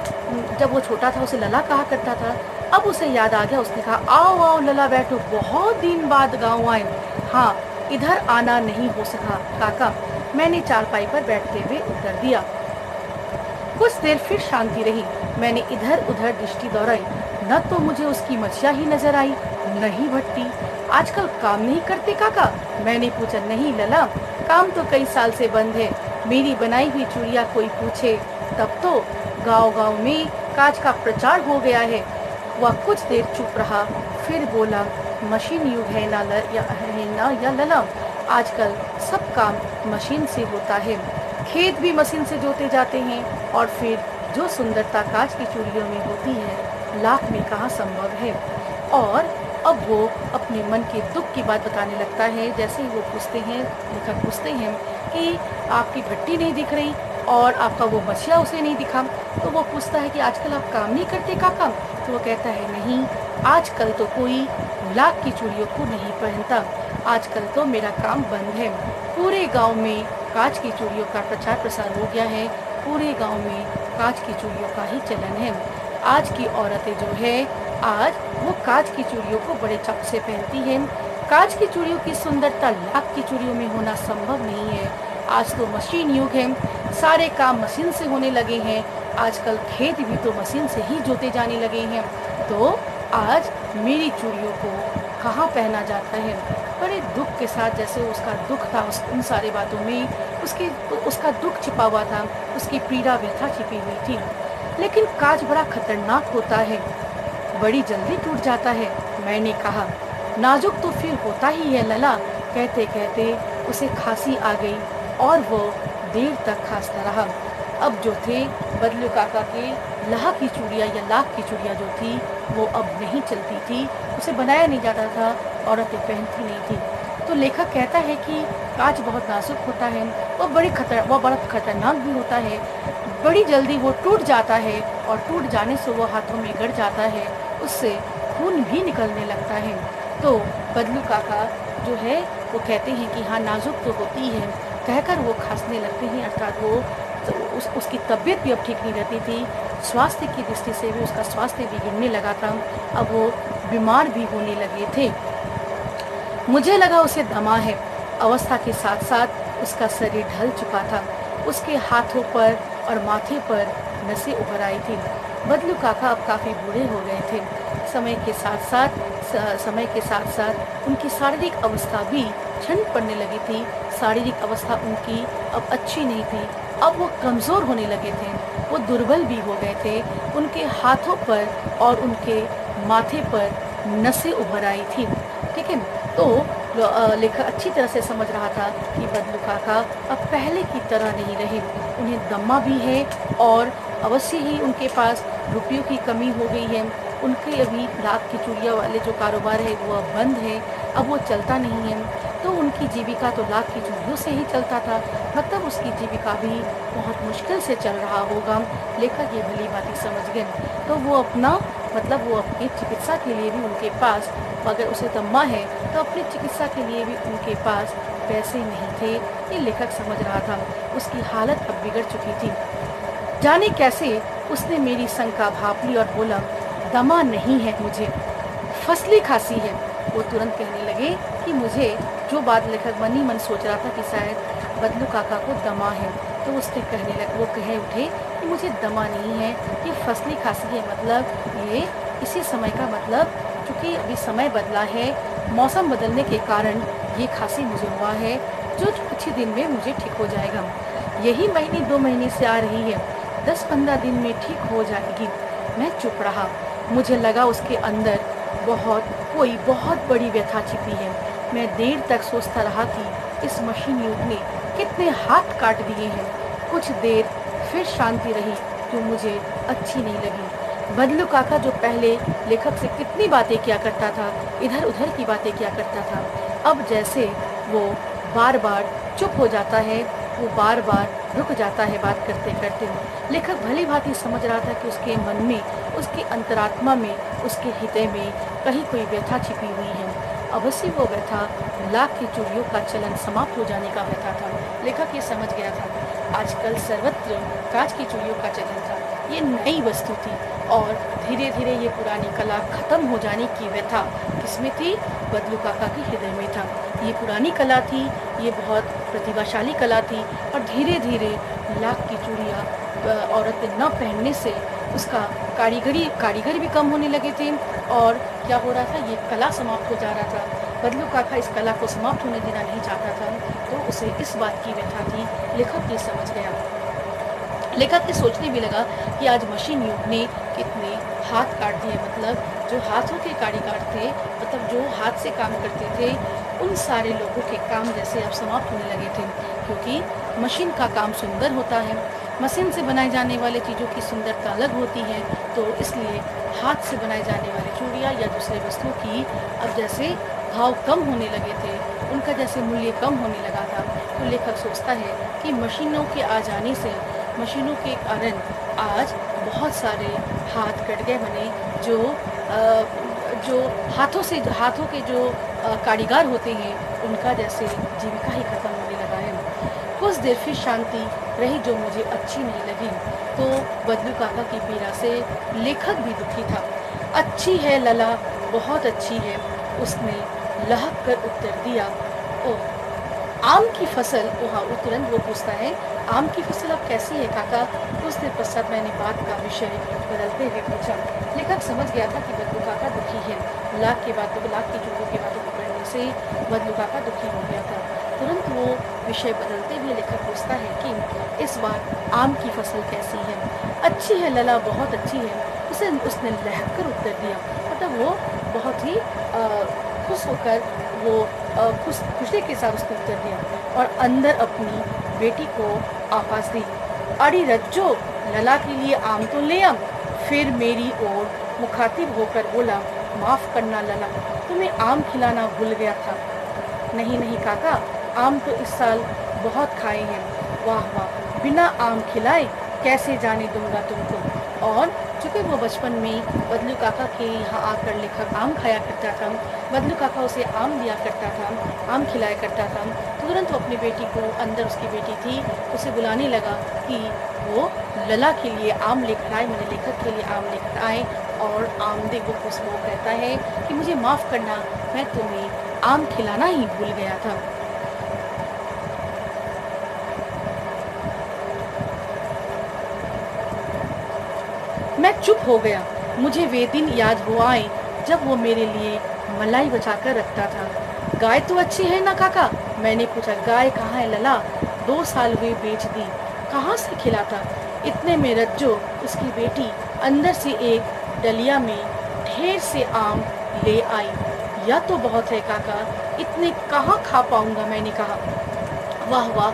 जब वो छोटा था उसे लला कहा करता था। अब उसे याद आ गया, उसने कहा आओ आओ लला बैठो, बहुत दिन बाद गाँव आए। हाँ, इधर आना नहीं हो सका काका, मैंने चारपाई पर बैठते हुए उत्तर दिया। कुछ देर फिर शांति रही। मैंने इधर उधर दृष्टि दौड़ाई, न तो मुझे उसकी मछिया ही नजर आई, न ही भट्टी। आजकल काम नहीं करते काका? मैंने पूछा। नहीं लला, काम तो कई साल से बंद है। मेरी बनाई हुई चूड़िया कोई पूछे तब तो गांव गांव में काज का प्रचार हो गया है। वह कुछ देर चुप रहा, फिर बोला, मशीन युग है ना या लला, आजकल सब काम मशीन से होता है। खेत भी मशीन से जोते जाते हैं और फिर जो सुंदरता कांच की चूड़ियों में होती है, लाख में कहाँ संभव है। और अब वो अपने मन के दुख की बात बताने लगता है। जैसे ही वो लेखक पूछते हैं कि आपकी भट्टी नहीं दिख रही और आपका वो मछिया उसे नहीं दिखा, तो वो पूछता है कि आजकल आप काम नहीं करते काका? तो वो कहता है नहीं, आजकल तो कोई लाख की चूड़ियों को नहीं पहनता, आजकल तो मेरा काम बंद है। पूरे गांव में कांच की चूड़ियों का प्रचार प्रसार हो गया है, पूरे गांव में कांच की चूड़ियों का ही चलन है। आज की औरतें जो है, आज वो कांच की चूड़ियों को बड़े चक से पहनती हैं। कांच की चूड़ियों की सुंदरता लाख की चूड़ियों में होना संभव नहीं है। आज तो मशीन युग है, सारे काम मशीन से होने लगे हैं। आजकल खेत भी तो मशीन से ही जोते जाने लगे हैं। तो आज मेरी चूड़ियों को कहाँ पहना जाता है? बड़े दुख के साथ, जैसे उसका दुख था उन सारी बातों में, उसका दुख छिपा हुआ था, उसकी पीड़ा व्यथा छिपी हुई थी। लेकिन कांच बड़ा खतरनाक होता है, बड़ी जल्दी टूट जाता है, मैंने कहा। नाजुक तो फिर होता ही है लला। कहते कहते उसे खांसी आ गई और वो देर तक खांसता रहा। अब जो थे बदलू काका के लाह की चूड़ियाँ या लाख की चूड़ियाँ जो थी, वो अब नहीं चलती थी, उसे बनाया नहीं जाता था, औरतें पहनती नहीं थी। तो लेखक कहता है कि कांच बहुत नाजुक होता है, वो बड़ा खतरनाक भी होता है। बड़ी जल्दी वो टूट जाता है और टूट जाने से वो हाथों में गड़ जाता है, उससे खून भी निकलने लगता है। तो बदलू काका जो है वो कहते हैं कि हाँ, नाजुक तो होती है, कहकर वो खांसने लगते हैं। अर्थात वो उसकी तबीयत भी अब ठीक नहीं रहती थी, स्वास्थ्य की दृष्टि से भी उसका स्वास्थ्य बिगड़ने लगा था, अब वो बीमार भी होने लगे थे। मुझे लगा उसे दमा है। अवस्था के साथ साथ उसका शरीर ढल चुका था, उसके हाथों पर और माथे पर नसें उभर आई थी। बदलू काका अब काफ़ी बूढ़े हो गए थे। समय के साथ साथ उनकी शारीरिक अवस्था भी क्षीण पड़ने लगी थी। शारीरिक अवस्था उनकी अब अच्छी नहीं थी, अब वो कमज़ोर होने लगे थे, वो दुर्बल भी हो गए थे। उनके हाथों पर और उनके माथे पर नसें उभर आई थी। ठीक है, तो लेखक अच्छी तरह से समझ रहा था कि बदलू काका अब पहले की तरह नहीं रहे, उन्हें दमा भी है और अवश्य ही उनके पास रुपयों की कमी हो गई है। उनके अभी लाख की चूड़ियाँ वाले जो कारोबार है वो अब बंद है, अब वो चलता नहीं है। तो उनकी जीविका तो लाख की चूड़ियों से ही चलता था, मतलब उसकी जीविका भी बहुत मुश्किल से चल रहा होगा। लेखक ये भली बात समझ गए। तो वो अपनी चिकित्सा के लिए भी उनके पास, अगर उसे दम्मा है तो अपनी चिकित्सा के लिए भी उनके पास पैसे नहीं थे, ये लेखक समझ रहा था। उसकी हालत अब बिगड़ चुकी थी। जाने कैसे उसने मेरी शंका भाप ली और बोला, दमा नहीं है, मुझे फसली खांसी है। वो तुरंत कहने लगे कि मुझे, जो बात लेखक मन ही मन सोच रहा था कि शायद बदलू काका को दमा है, तो वो कह उठे कि मुझे दमा नहीं है, ये फसली खांसी है। मतलब ये इसी समय का, मतलब चूँकि अभी समय बदला है, मौसम बदलने के कारण ये खांसी मुझे हुआ है, जो कुछ ही दिन में मुझे ठीक हो जाएगा। यही महीने 2 महीने से आ रही है, 10-15 दिन में ठीक हो जाएगी। मैं चुप रहा। मुझे लगा उसके अंदर बहुत कोई बहुत बड़ी व्यथा छिपी है। मैं देर तक सोचता रहा कि इस मशीन युग ने कितने हाथ काट दिए हैं। कुछ देर फिर शांति रही जो मुझे अच्छी नहीं लगी। बदलू काका जो पहले लेखक से कितनी बातें किया करता था, इधर उधर की बातें किया करता था, अब जैसे वो बार बार चुप हो जाता है, वो बार बार रुक जाता है बात करते करते। लेखक भली भांति समझ रहा था कि उसके मन में, उसकी अंतरात्मा में, उसके हृदय में कहीं कोई व्यथा छिपी हुई है। अवश्य वो व्यथा लाख की चूड़ियों का चलन समाप्त हो जाने का व्यथा था। लेखक ये समझ गया था। आजकल सर्वत्र कांच की चूड़ियों का चलन था। ये नई वस्तु थी और धीरे धीरे ये पुरानी कला खत्म हो जाने की व्यथा किसमें थी? बदलू काका के हृदय में था। ये पुरानी कला थी, ये बहुत प्रतिभाशाली कला थी और धीरे धीरे लाख की चूड़ियाँ औरतें न पहनने से उसका कारीगर भी कम होने लगे थे और क्या हो रहा था, ये कला समाप्त हो जा रहा था। बदलू काका इस कला को समाप्त होने देना नहीं चाहता था, तो उसे इस बात की व्यथा थी। लेखक ये समझ गया। लेखक ये सोचने भी लगा कि आज मशीन युग ने कितने हाथ काट दिए, मतलब जो हाथों के कारीगर थे, मतलब जो हाथ से काम करते थे, उन सारे लोगों के काम जैसे अब समाप्त होने लगे थे, क्योंकि मशीन का काम सुंदर होता है। मशीन से बनाई जाने वाली चीज़ों की सुंदरता अलग होती है, तो इसलिए हाथ से बनाई जाने वाली चूड़ियाँ या दूसरे वस्तुओं की अब जैसे भाव कम होने लगे थे, उनका जैसे मूल्य कम होने लगा था। तो लेखक सोचता है कि मशीनों के आ जाने से, मशीनों के कारण आज बहुत सारे हाथ कट गए बने, जो हाथों के जो कारीगर होते हैं, उनका जैसे जीविका ही खत्म होने लगा है। कुछ देर फिर शांति रही जो मुझे अच्छी नहीं लगी। तो बदलू काका की पीड़ा से लेखक भी दुखी था। अच्छी है लला, बहुत अच्छी है, उसने लहक कर उत्तर दिया। ओह, आम की फसल। वहाँ तुरंत वो पूछता है, आम की फसल अब कैसी है काका? कुछ देर पश्चात मैंने बात का विषय बदलते हुए पूछा। लेखक समझ गया था कि बदलू काका दुखी है। लाख की चूड़ियों की बातों को पढ़ने से बदलू काका दुखी हो गया था। तुरंत वो विषय बदलते हुए लेखक पूछता है कि इस बार आम की फसल कैसी है? अच्छी है लला, बहुत अच्छी है, उसने लहक कर उत्तर दिया। मतलब वो बहुत ही खुश होकर वो खुशी के साथ उसने उत्तर दिया और अंदर अपनी बेटी को आवाज़ दी, अरे रज्जो, लला के लिए आम तो ले आम। फिर मेरी ओर मुखातिब होकर बोला, माफ़ करना लला, तुम्हें आम खिलाना भूल गया था। नहीं नहीं काका, आम तो इस साल बहुत खाए हैं। वाह वाह, बिना आम खिलाए कैसे जाने दूंगा तुमको। और चूँकि वो बचपन में बदलू काका के यहाँ आकर लेखक आम खाया करता था, बदलू काका उसे आम दिया करता था, आम खिलाया करता था, तो तुरंत वो अपनी बेटी को, अंदर उसकी बेटी थी, उसे बुलाने लगा कि वो लला के लिए आम लेकर आए, मैंने लेखक के लिए आम लेकर आए और आम दे। वो खुशबू कहता है कि मुझे माफ़ करना, मैं तुम्हें आम खिलाना ही भूल गया था। मैं चुप हो गया। मुझे वे दिन याद हो आए जब वो मेरे लिए मलाई बचा कर रखता था। गाय तो अच्छी है ना काका? मैंने पूछा। गाय कहाँ है लला? 2 साल हुए बेच दी। कहाँ से खिलाता? इतने में रज्जो, उसकी बेटी, अंदर से एक डलिया में ढेर से आम ले आई। यह तो बहुत है काका, इतने कहाँ खा पाऊंगा? मैंने कहा। वाह वाह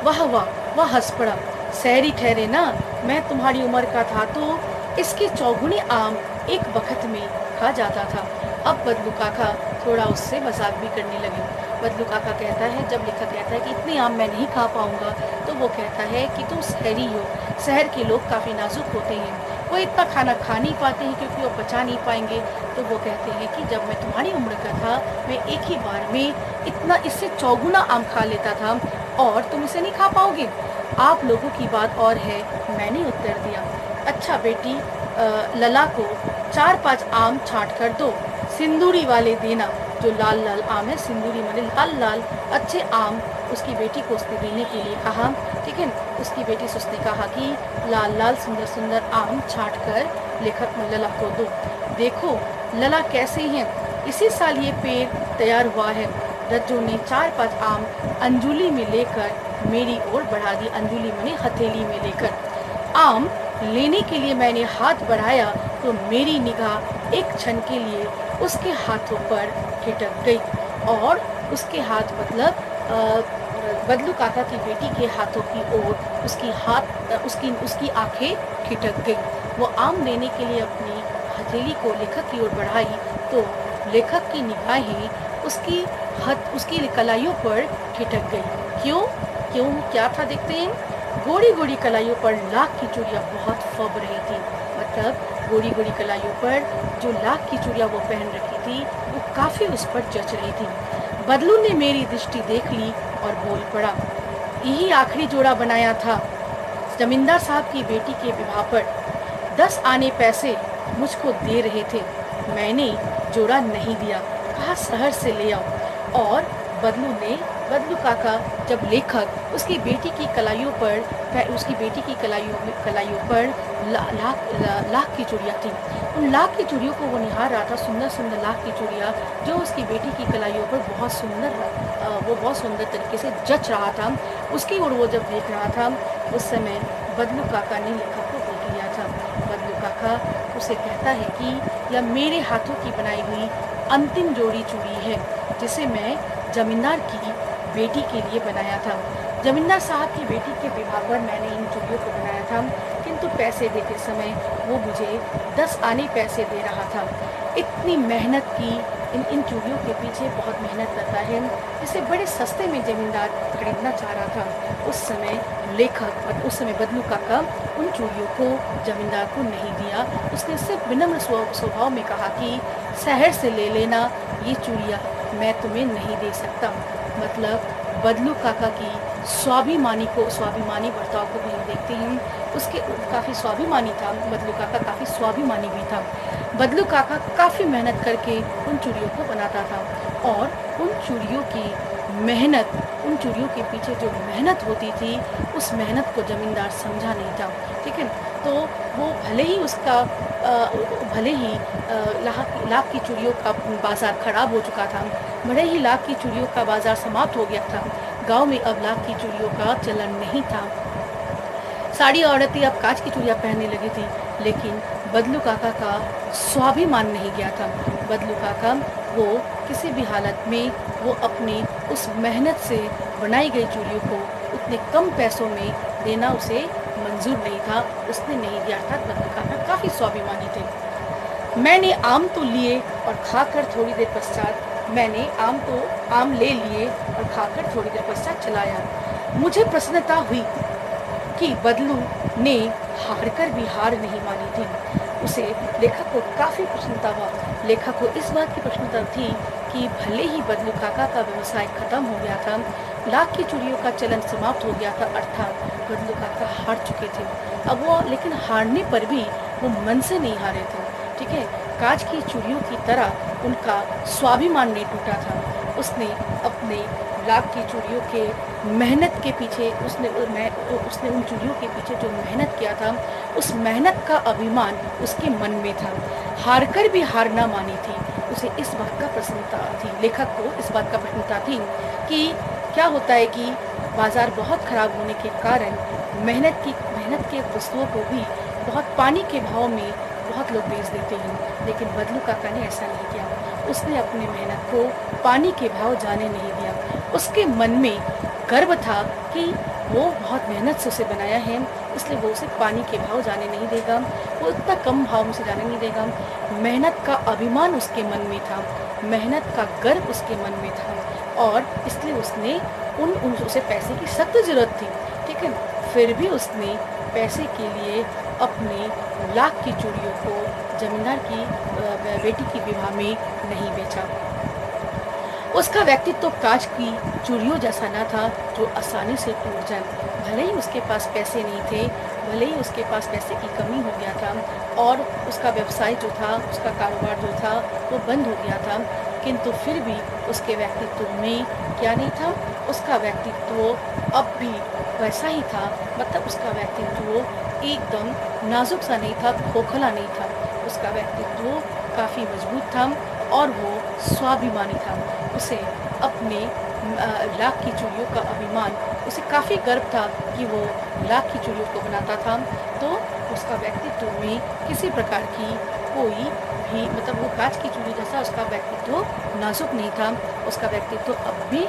वाह वाह, वह हंस पड़ा। शहरी ठहरे ना, मैं तुम्हारी उम्र का था तो इसके चौगुने आम एक वक्त में खा जाता था। अब बदलू काका थोड़ा उससे मजाक भी करने लगे। बदलू काका कहता है, जब लेखक कहता है कि इतने आम मैं नहीं खा पाऊंगा, तो वो कहता है कि तुम शहरी हो, शहर के लोग काफ़ी नाजुक होते हैं, वो इतना खाना खा नहीं पाते हैं क्योंकि वो पचा नहीं पाएंगे। तो वो कहते हैं कि जब मैं तुम्हारी उम्र का था, मैं एक ही बार में इतना, इससे चौगुना आम खा लेता था और तुम इसे नहीं खा पाओगे। आप लोगों की बात और है, मैंने उत्तर दिया। अच्छा बेटी, लला को 4-5 आम छाँट कर दो, सिंदूरी वाले देना, जो लाल लाल आम है, सिंदूरी माने लाल लाल अच्छे आम। उसकी बेटी को उसने देने के लिए कहा, ठीक है। उसकी बेटी से उसने कहा कि लाल लाल सुंदर सुंदर आम छाँट कर लेखक लला को दो। देखो लला कैसे हैं, इसी साल ये पेड़ तैयार हुआ है। रज्जू ने 4-5 आम अंजुली में लेकर मेरी ओर बढ़ा दी। अंजुली माने हथेली में लेकर। आम लेने के लिए मैंने हाथ बढ़ाया तो मेरी निगाह एक क्षण के लिए उसके हाथों पर ठिठक गई और उसके हाथ मतलब बदलू काका की बेटी के हाथों की ओर उसकी आंखें ठिठक गई। वो आम लेने के लिए अपनी हथेली को लेखक की ओर बढ़ाई तो लेखक की निगाहें उसकी कलाइयों पर ठिठक गई। क्यों क्यों क्या था देखते हैं। गोरी गोरी कलाइयों पर लाख की चूड़ियाँ बहुत फब रही थी। मतलब गोरी गोरी कलाइयों पर जो लाख की चूड़ियाँ वो पहन रखी थी वो काफ़ी उस पर जच रही थी। बदलू ने मेरी दृष्टि देख ली और बोल पड़ा, यही आखिरी जोड़ा बनाया था जमींदार साहब की बेटी के विवाह पर। 10 आने पैसे मुझको दे रहे थे, मैंने जोड़ा नहीं दिया, कहा शहर से ले आओ। और बदलू काका जब लेखक उसकी बेटी की कलाइयों पर लाख की चूड़ियाँ थी, उन लाख की चूड़ियों को वो निहार रहा था। सुंदर सुंदर लाख की चूड़ियाँ जो उसकी बेटी की कलाइयों पर बहुत सुंदर तरीके से जच रहा था। उसकी ओर वो जब देख रहा था उस समय बदलू काका ने लेखक को देख लिया था। बदलू काका उसे कहता है कि यह मेरे हाथों की बनाई हुई अंतिम जोड़ी चूड़ी है जिसे मैं जमींदार की बेटी के लिए बनाया था। जमींदार साहब की बेटी के विवाह पर मैंने इन चूड़ियों को बनाया था, किंतु पैसे देते समय वो मुझे 10 आने पैसे दे रहा था। इतनी मेहनत की इन चूड़ियों के पीछे बहुत मेहनत करता है, जिसे बड़े सस्ते में जमींदार खरीदना चाह रहा था। उस समय बदलू काका उन चूड़ियों को जमींदार को नहीं दिया। उसने सिर्फ विनम्र स्वभाव में कहा कि शहर से ले लेना, ये चूड़ियाँ मैं तुम्हें नहीं दे सकता। मतलब बदलू काका की स्वाभिमानी बर्ताव को भी हम देखते हैं। उसके काफ़ी स्वाभिमानी था, बदलू काका काफ़ी स्वाभिमानी भी था। बदलू काका काफ़ी मेहनत करके उन चूड़ियों को बनाता था और उन चूड़ियों के पीछे जो मेहनत होती थी उस मेहनत को जमींदार समझा नहीं था। ठीक है, तो वो भले ही लाख की चूड़ियों का बाज़ार खराब हो चुका था, भले ही लाख की चूड़ियों का बाज़ार समाप्त हो गया था, गांव में अब लाख की चूड़ियों का चलन नहीं था। सारी औरतें अब कांच की चूड़ियाँ पहनने लगी थी, लेकिन बदलू काका का स्वाभिमान नहीं गया था। बदलू काका वो किसी भी हालत में वो अपनी उस मेहनत से बनाई गई चूड़ियों को उतने कम पैसों में देना उसे मंजूर नहीं था। उसने नहीं दिया, अर्थात बदलू काका काफ़ी स्वाभिमानी थे। मैंने आम तो लिए और खाकर थोड़ी देर पश्चात आम ले लिए और खाकर थोड़ी देर पश्चात चलाया। मुझे प्रसन्नता हुई कि बदलू ने हारकर भी हार नहीं मानी थी। उसे लेखक को काफ़ी प्रसन्नता हुआ। लेखक को इस बात की प्रसन्नता थी कि भले ही बदलू काका का व्यवसाय खत्म हो गया था, लाख की चूड़ियों का चलन समाप्त हो गया था, अर्थात बदलू काका हार चुके थे। अब वो लेकिन हारने पर भी वो मन से नहीं हारे थे। ठीक है, कांच की चूड़ियों की तरह उनका स्वाभिमान नहीं टूटा था। उसने अपने लाख की चूड़ियों के मेहनत के पीछे उसने उन चूड़ियों के पीछे जो मेहनत किया था, उस मेहनत का अभिमान उसके मन में था। हारकर भी हार ना मानी थी। उसे इस बात का प्रसन्नता थी, लेखक को इस बात का प्रसन्नता थी कि क्या होता है कि बाज़ार बहुत ख़राब होने के कारण मेहनत के वस्तुओं को भी बहुत पानी के भाव में बहुत लोग बेच देते हैं, लेकिन बदलू काका ने ऐसा नहीं किया। उसने अपनी मेहनत को पानी के भाव जाने नहीं दिया। उसके मन में गर्व था कि वो बहुत मेहनत से उसे बनाया है, इसलिए वो उसे पानी के भाव जाने नहीं देगा, वो इतना कम भाव में उसे जाने नहीं देगा। मेहनत का अभिमान उसके मन में था, मेहनत का गर्व उसके मन में था और इसलिए उसे पैसे की सख्त ज़रूरत थी। ठीक है, फिर भी उसने पैसे के लिए अपने लाख की चूड़ियों को जमींदार की बेटी की विवाह में नहीं बेचा। उसका व्यक्तित्व तो कांच की चूड़ियों जैसा न था जो आसानी से टूट जाए। भले ही उसके पास पैसे नहीं थे, भले ही उसके पास पैसे की कमी हो गया था और उसका व्यवसाय जो था, उसका कारोबार जो था वो बंद हो गया था, किंतु फिर भी उसके व्यक्तित्व में क्या नहीं था, उसका व्यक्तित्व अब भी वैसा ही था। मतलब उसका व्यक्तित्व एकदम नाजुक सा नहीं था, खोखला नहीं था। उसका व्यक्तित्व काफ़ी मजबूत था और वो स्वाभिमानी था। उसे अपने लाख की चूड़ियों का अभिमान, उसे काफ़ी गर्व था कि वो लाख की चूड़ियों को बनाता था। तो उसका व्यक्तित्व में किसी प्रकार की कोई भी मतलब वो काँच की चूड़ी जैसा उसका व्यक्तित्व नाज़ुक नहीं था। उसका व्यक्तित्व अब भी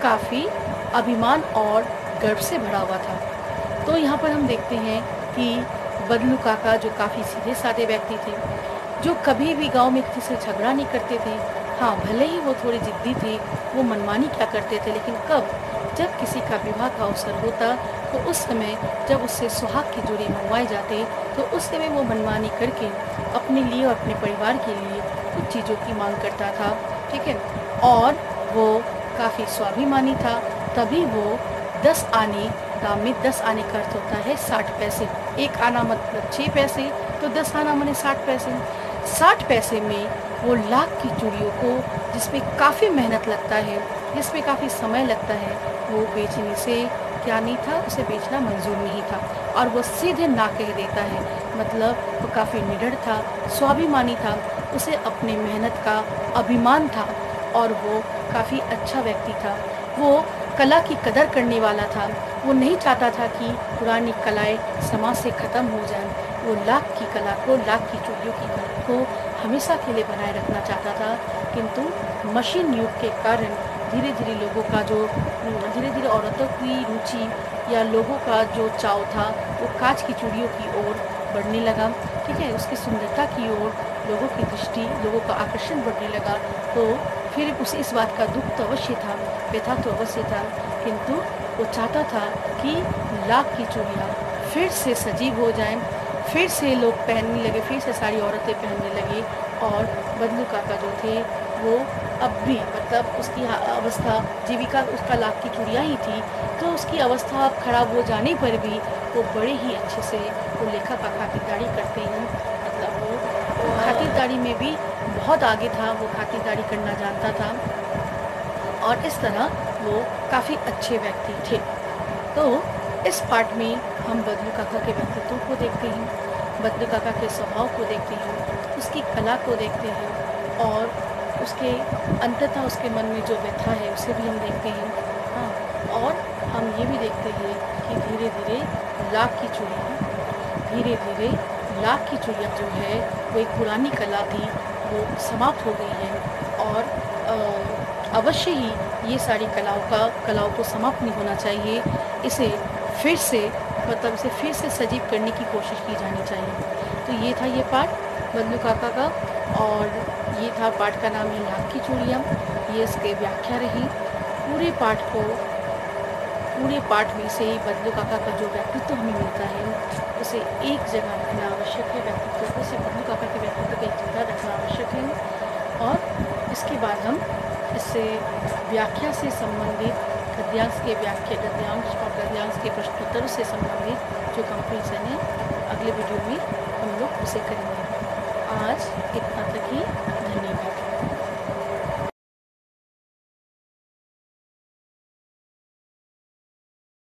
काफ़ी अभिमान और गर्व से भरा हुआ था। तो यहाँ पर हम देखते हैं कि बदलू काका जो काफ़ी सीधे-साधे व्यक्ति थे, जो कभी भी गाँव में किसी से झगड़ा नहीं करते थे। हाँ, भले ही वो थोड़े ज़िद्दी थे, वो मनमानी किया करते थे, लेकिन कब जब किसी का विवाह का अवसर होता, तो उस समय जब उससे सुहाग की जोड़ी मंगवाए जाते, तो उस समय वो मनमानी करके अपने लिए और अपने परिवार के लिए कुछ चीज़ों की माँग करता था, ठीक है? और वो काफ़ी स्वाभिमानी था, तभी वो 10 आने, गाँव में 10 आने का अर्थ होता है 60 पैसे। 1 आना मतलब 6 पैसे, तो 10 आना माने 60 पैसे। 60 पैसे में वो लाख की चूड़ियों को, जिसमें काफ़ी मेहनत लगता है, जिसमें काफ़ी समय लगता है, वो बेचने से क्या नहीं था, उसे बेचना मंज़ूर नहीं था और वो सीधे ना कह देता है। मतलब वो काफ़ी निडर था, स्वाभिमानी था, उसे अपने मेहनत का अभिमान था और वो काफ़ी अच्छा व्यक्ति था। वो कला की कदर करने वाला था। वो नहीं चाहता था कि पुरानी कलाएँ समाज से ख़त्म हो जाएँ। वो लाख की कला को, लाख की चूड़ियों की कला को हमेशा के लिए बनाए रखना चाहता था, किंतु मशीन युग के कारण धीरे-धीरे लोगों का जो धीरे-धीरे औरतों की रुचि या लोगों का जो चाव था, वो काँच की चूड़ियों की ओर बढ़ने लगा, ठीक है? उसकी सुंदरता की ओर लोगों की दृष्टि, लोगों का आकर्षण बढ़ने लगा। तो फिर उसे इस बात का दुःख तो अवश्य था, व्यथा तो अवश्य था, किंतु वो चाहता था कि लाख की चूड़ियाँ फिर से सजीव हो जाएँ, फिर से लोग पहनने लगे, फिर से सारी औरतें पहनने लगी और बदलू काका जो थे, वो अब भी मतलब उसकी अवस्था, जीविका उसका लाख की चूड़ियाँ ही थी, तो उसकी अवस्था अब खराब हो जाने पर भी वो बड़े ही अच्छे से वो लेखा का खातिरदारी करते हैं। मतलब वो खातिरदारी में भी बहुत आगे था, वो खातिरदारी करना जानता था और इस तरह वो काफ़ी अच्छे व्यक्ति थे। तो इस पार्ट में हम बदलू काका के व्यक्तित्व को देखते हैं, बदलू काका के स्वभाव को देखते हैं, उसकी कला को देखते हैं और उसके अंततः उसके मन में जो व्यथा है उसे भी हम देखते हैं। हाँ, और हम ये भी देखते हैं कि धीरे-धीरे लाख की चूड़ियाँ धीरे-धीरे लाख की चूड़ियाँ जो है वो एक पुरानी कला थी, वो समाप्त हो गई है और अवश्य ही ये सारी कलाओं को समाप्त नहीं होना चाहिए। इसे फिर से मतलब इसे फिर से सजीव करने की कोशिश की जानी चाहिए। तो ये था ये पाठ बदलू काका का और ये था पाठ का नाम है लाख की चूड़ियाँ। ये इसकी व्याख्या रही। पूरे पाठ में से बदलू काका का जो व्यक्तित्व हमें मिलता है उसे एक जगह रखना आवश्यक है, व्यक्तित्व को उसे बदलू काका के व्यक्तित्व को एक जगह रखना आवश्यक है और इसके बाद हम इससे व्याख्या से संबंधित गद्यांश और गद्यांश के प्रश्नोत्तरों से संबंधित जो कंपैरिजन है अगले वीडियो में हम लोग उसे करेंगे। आज इतना तक ही।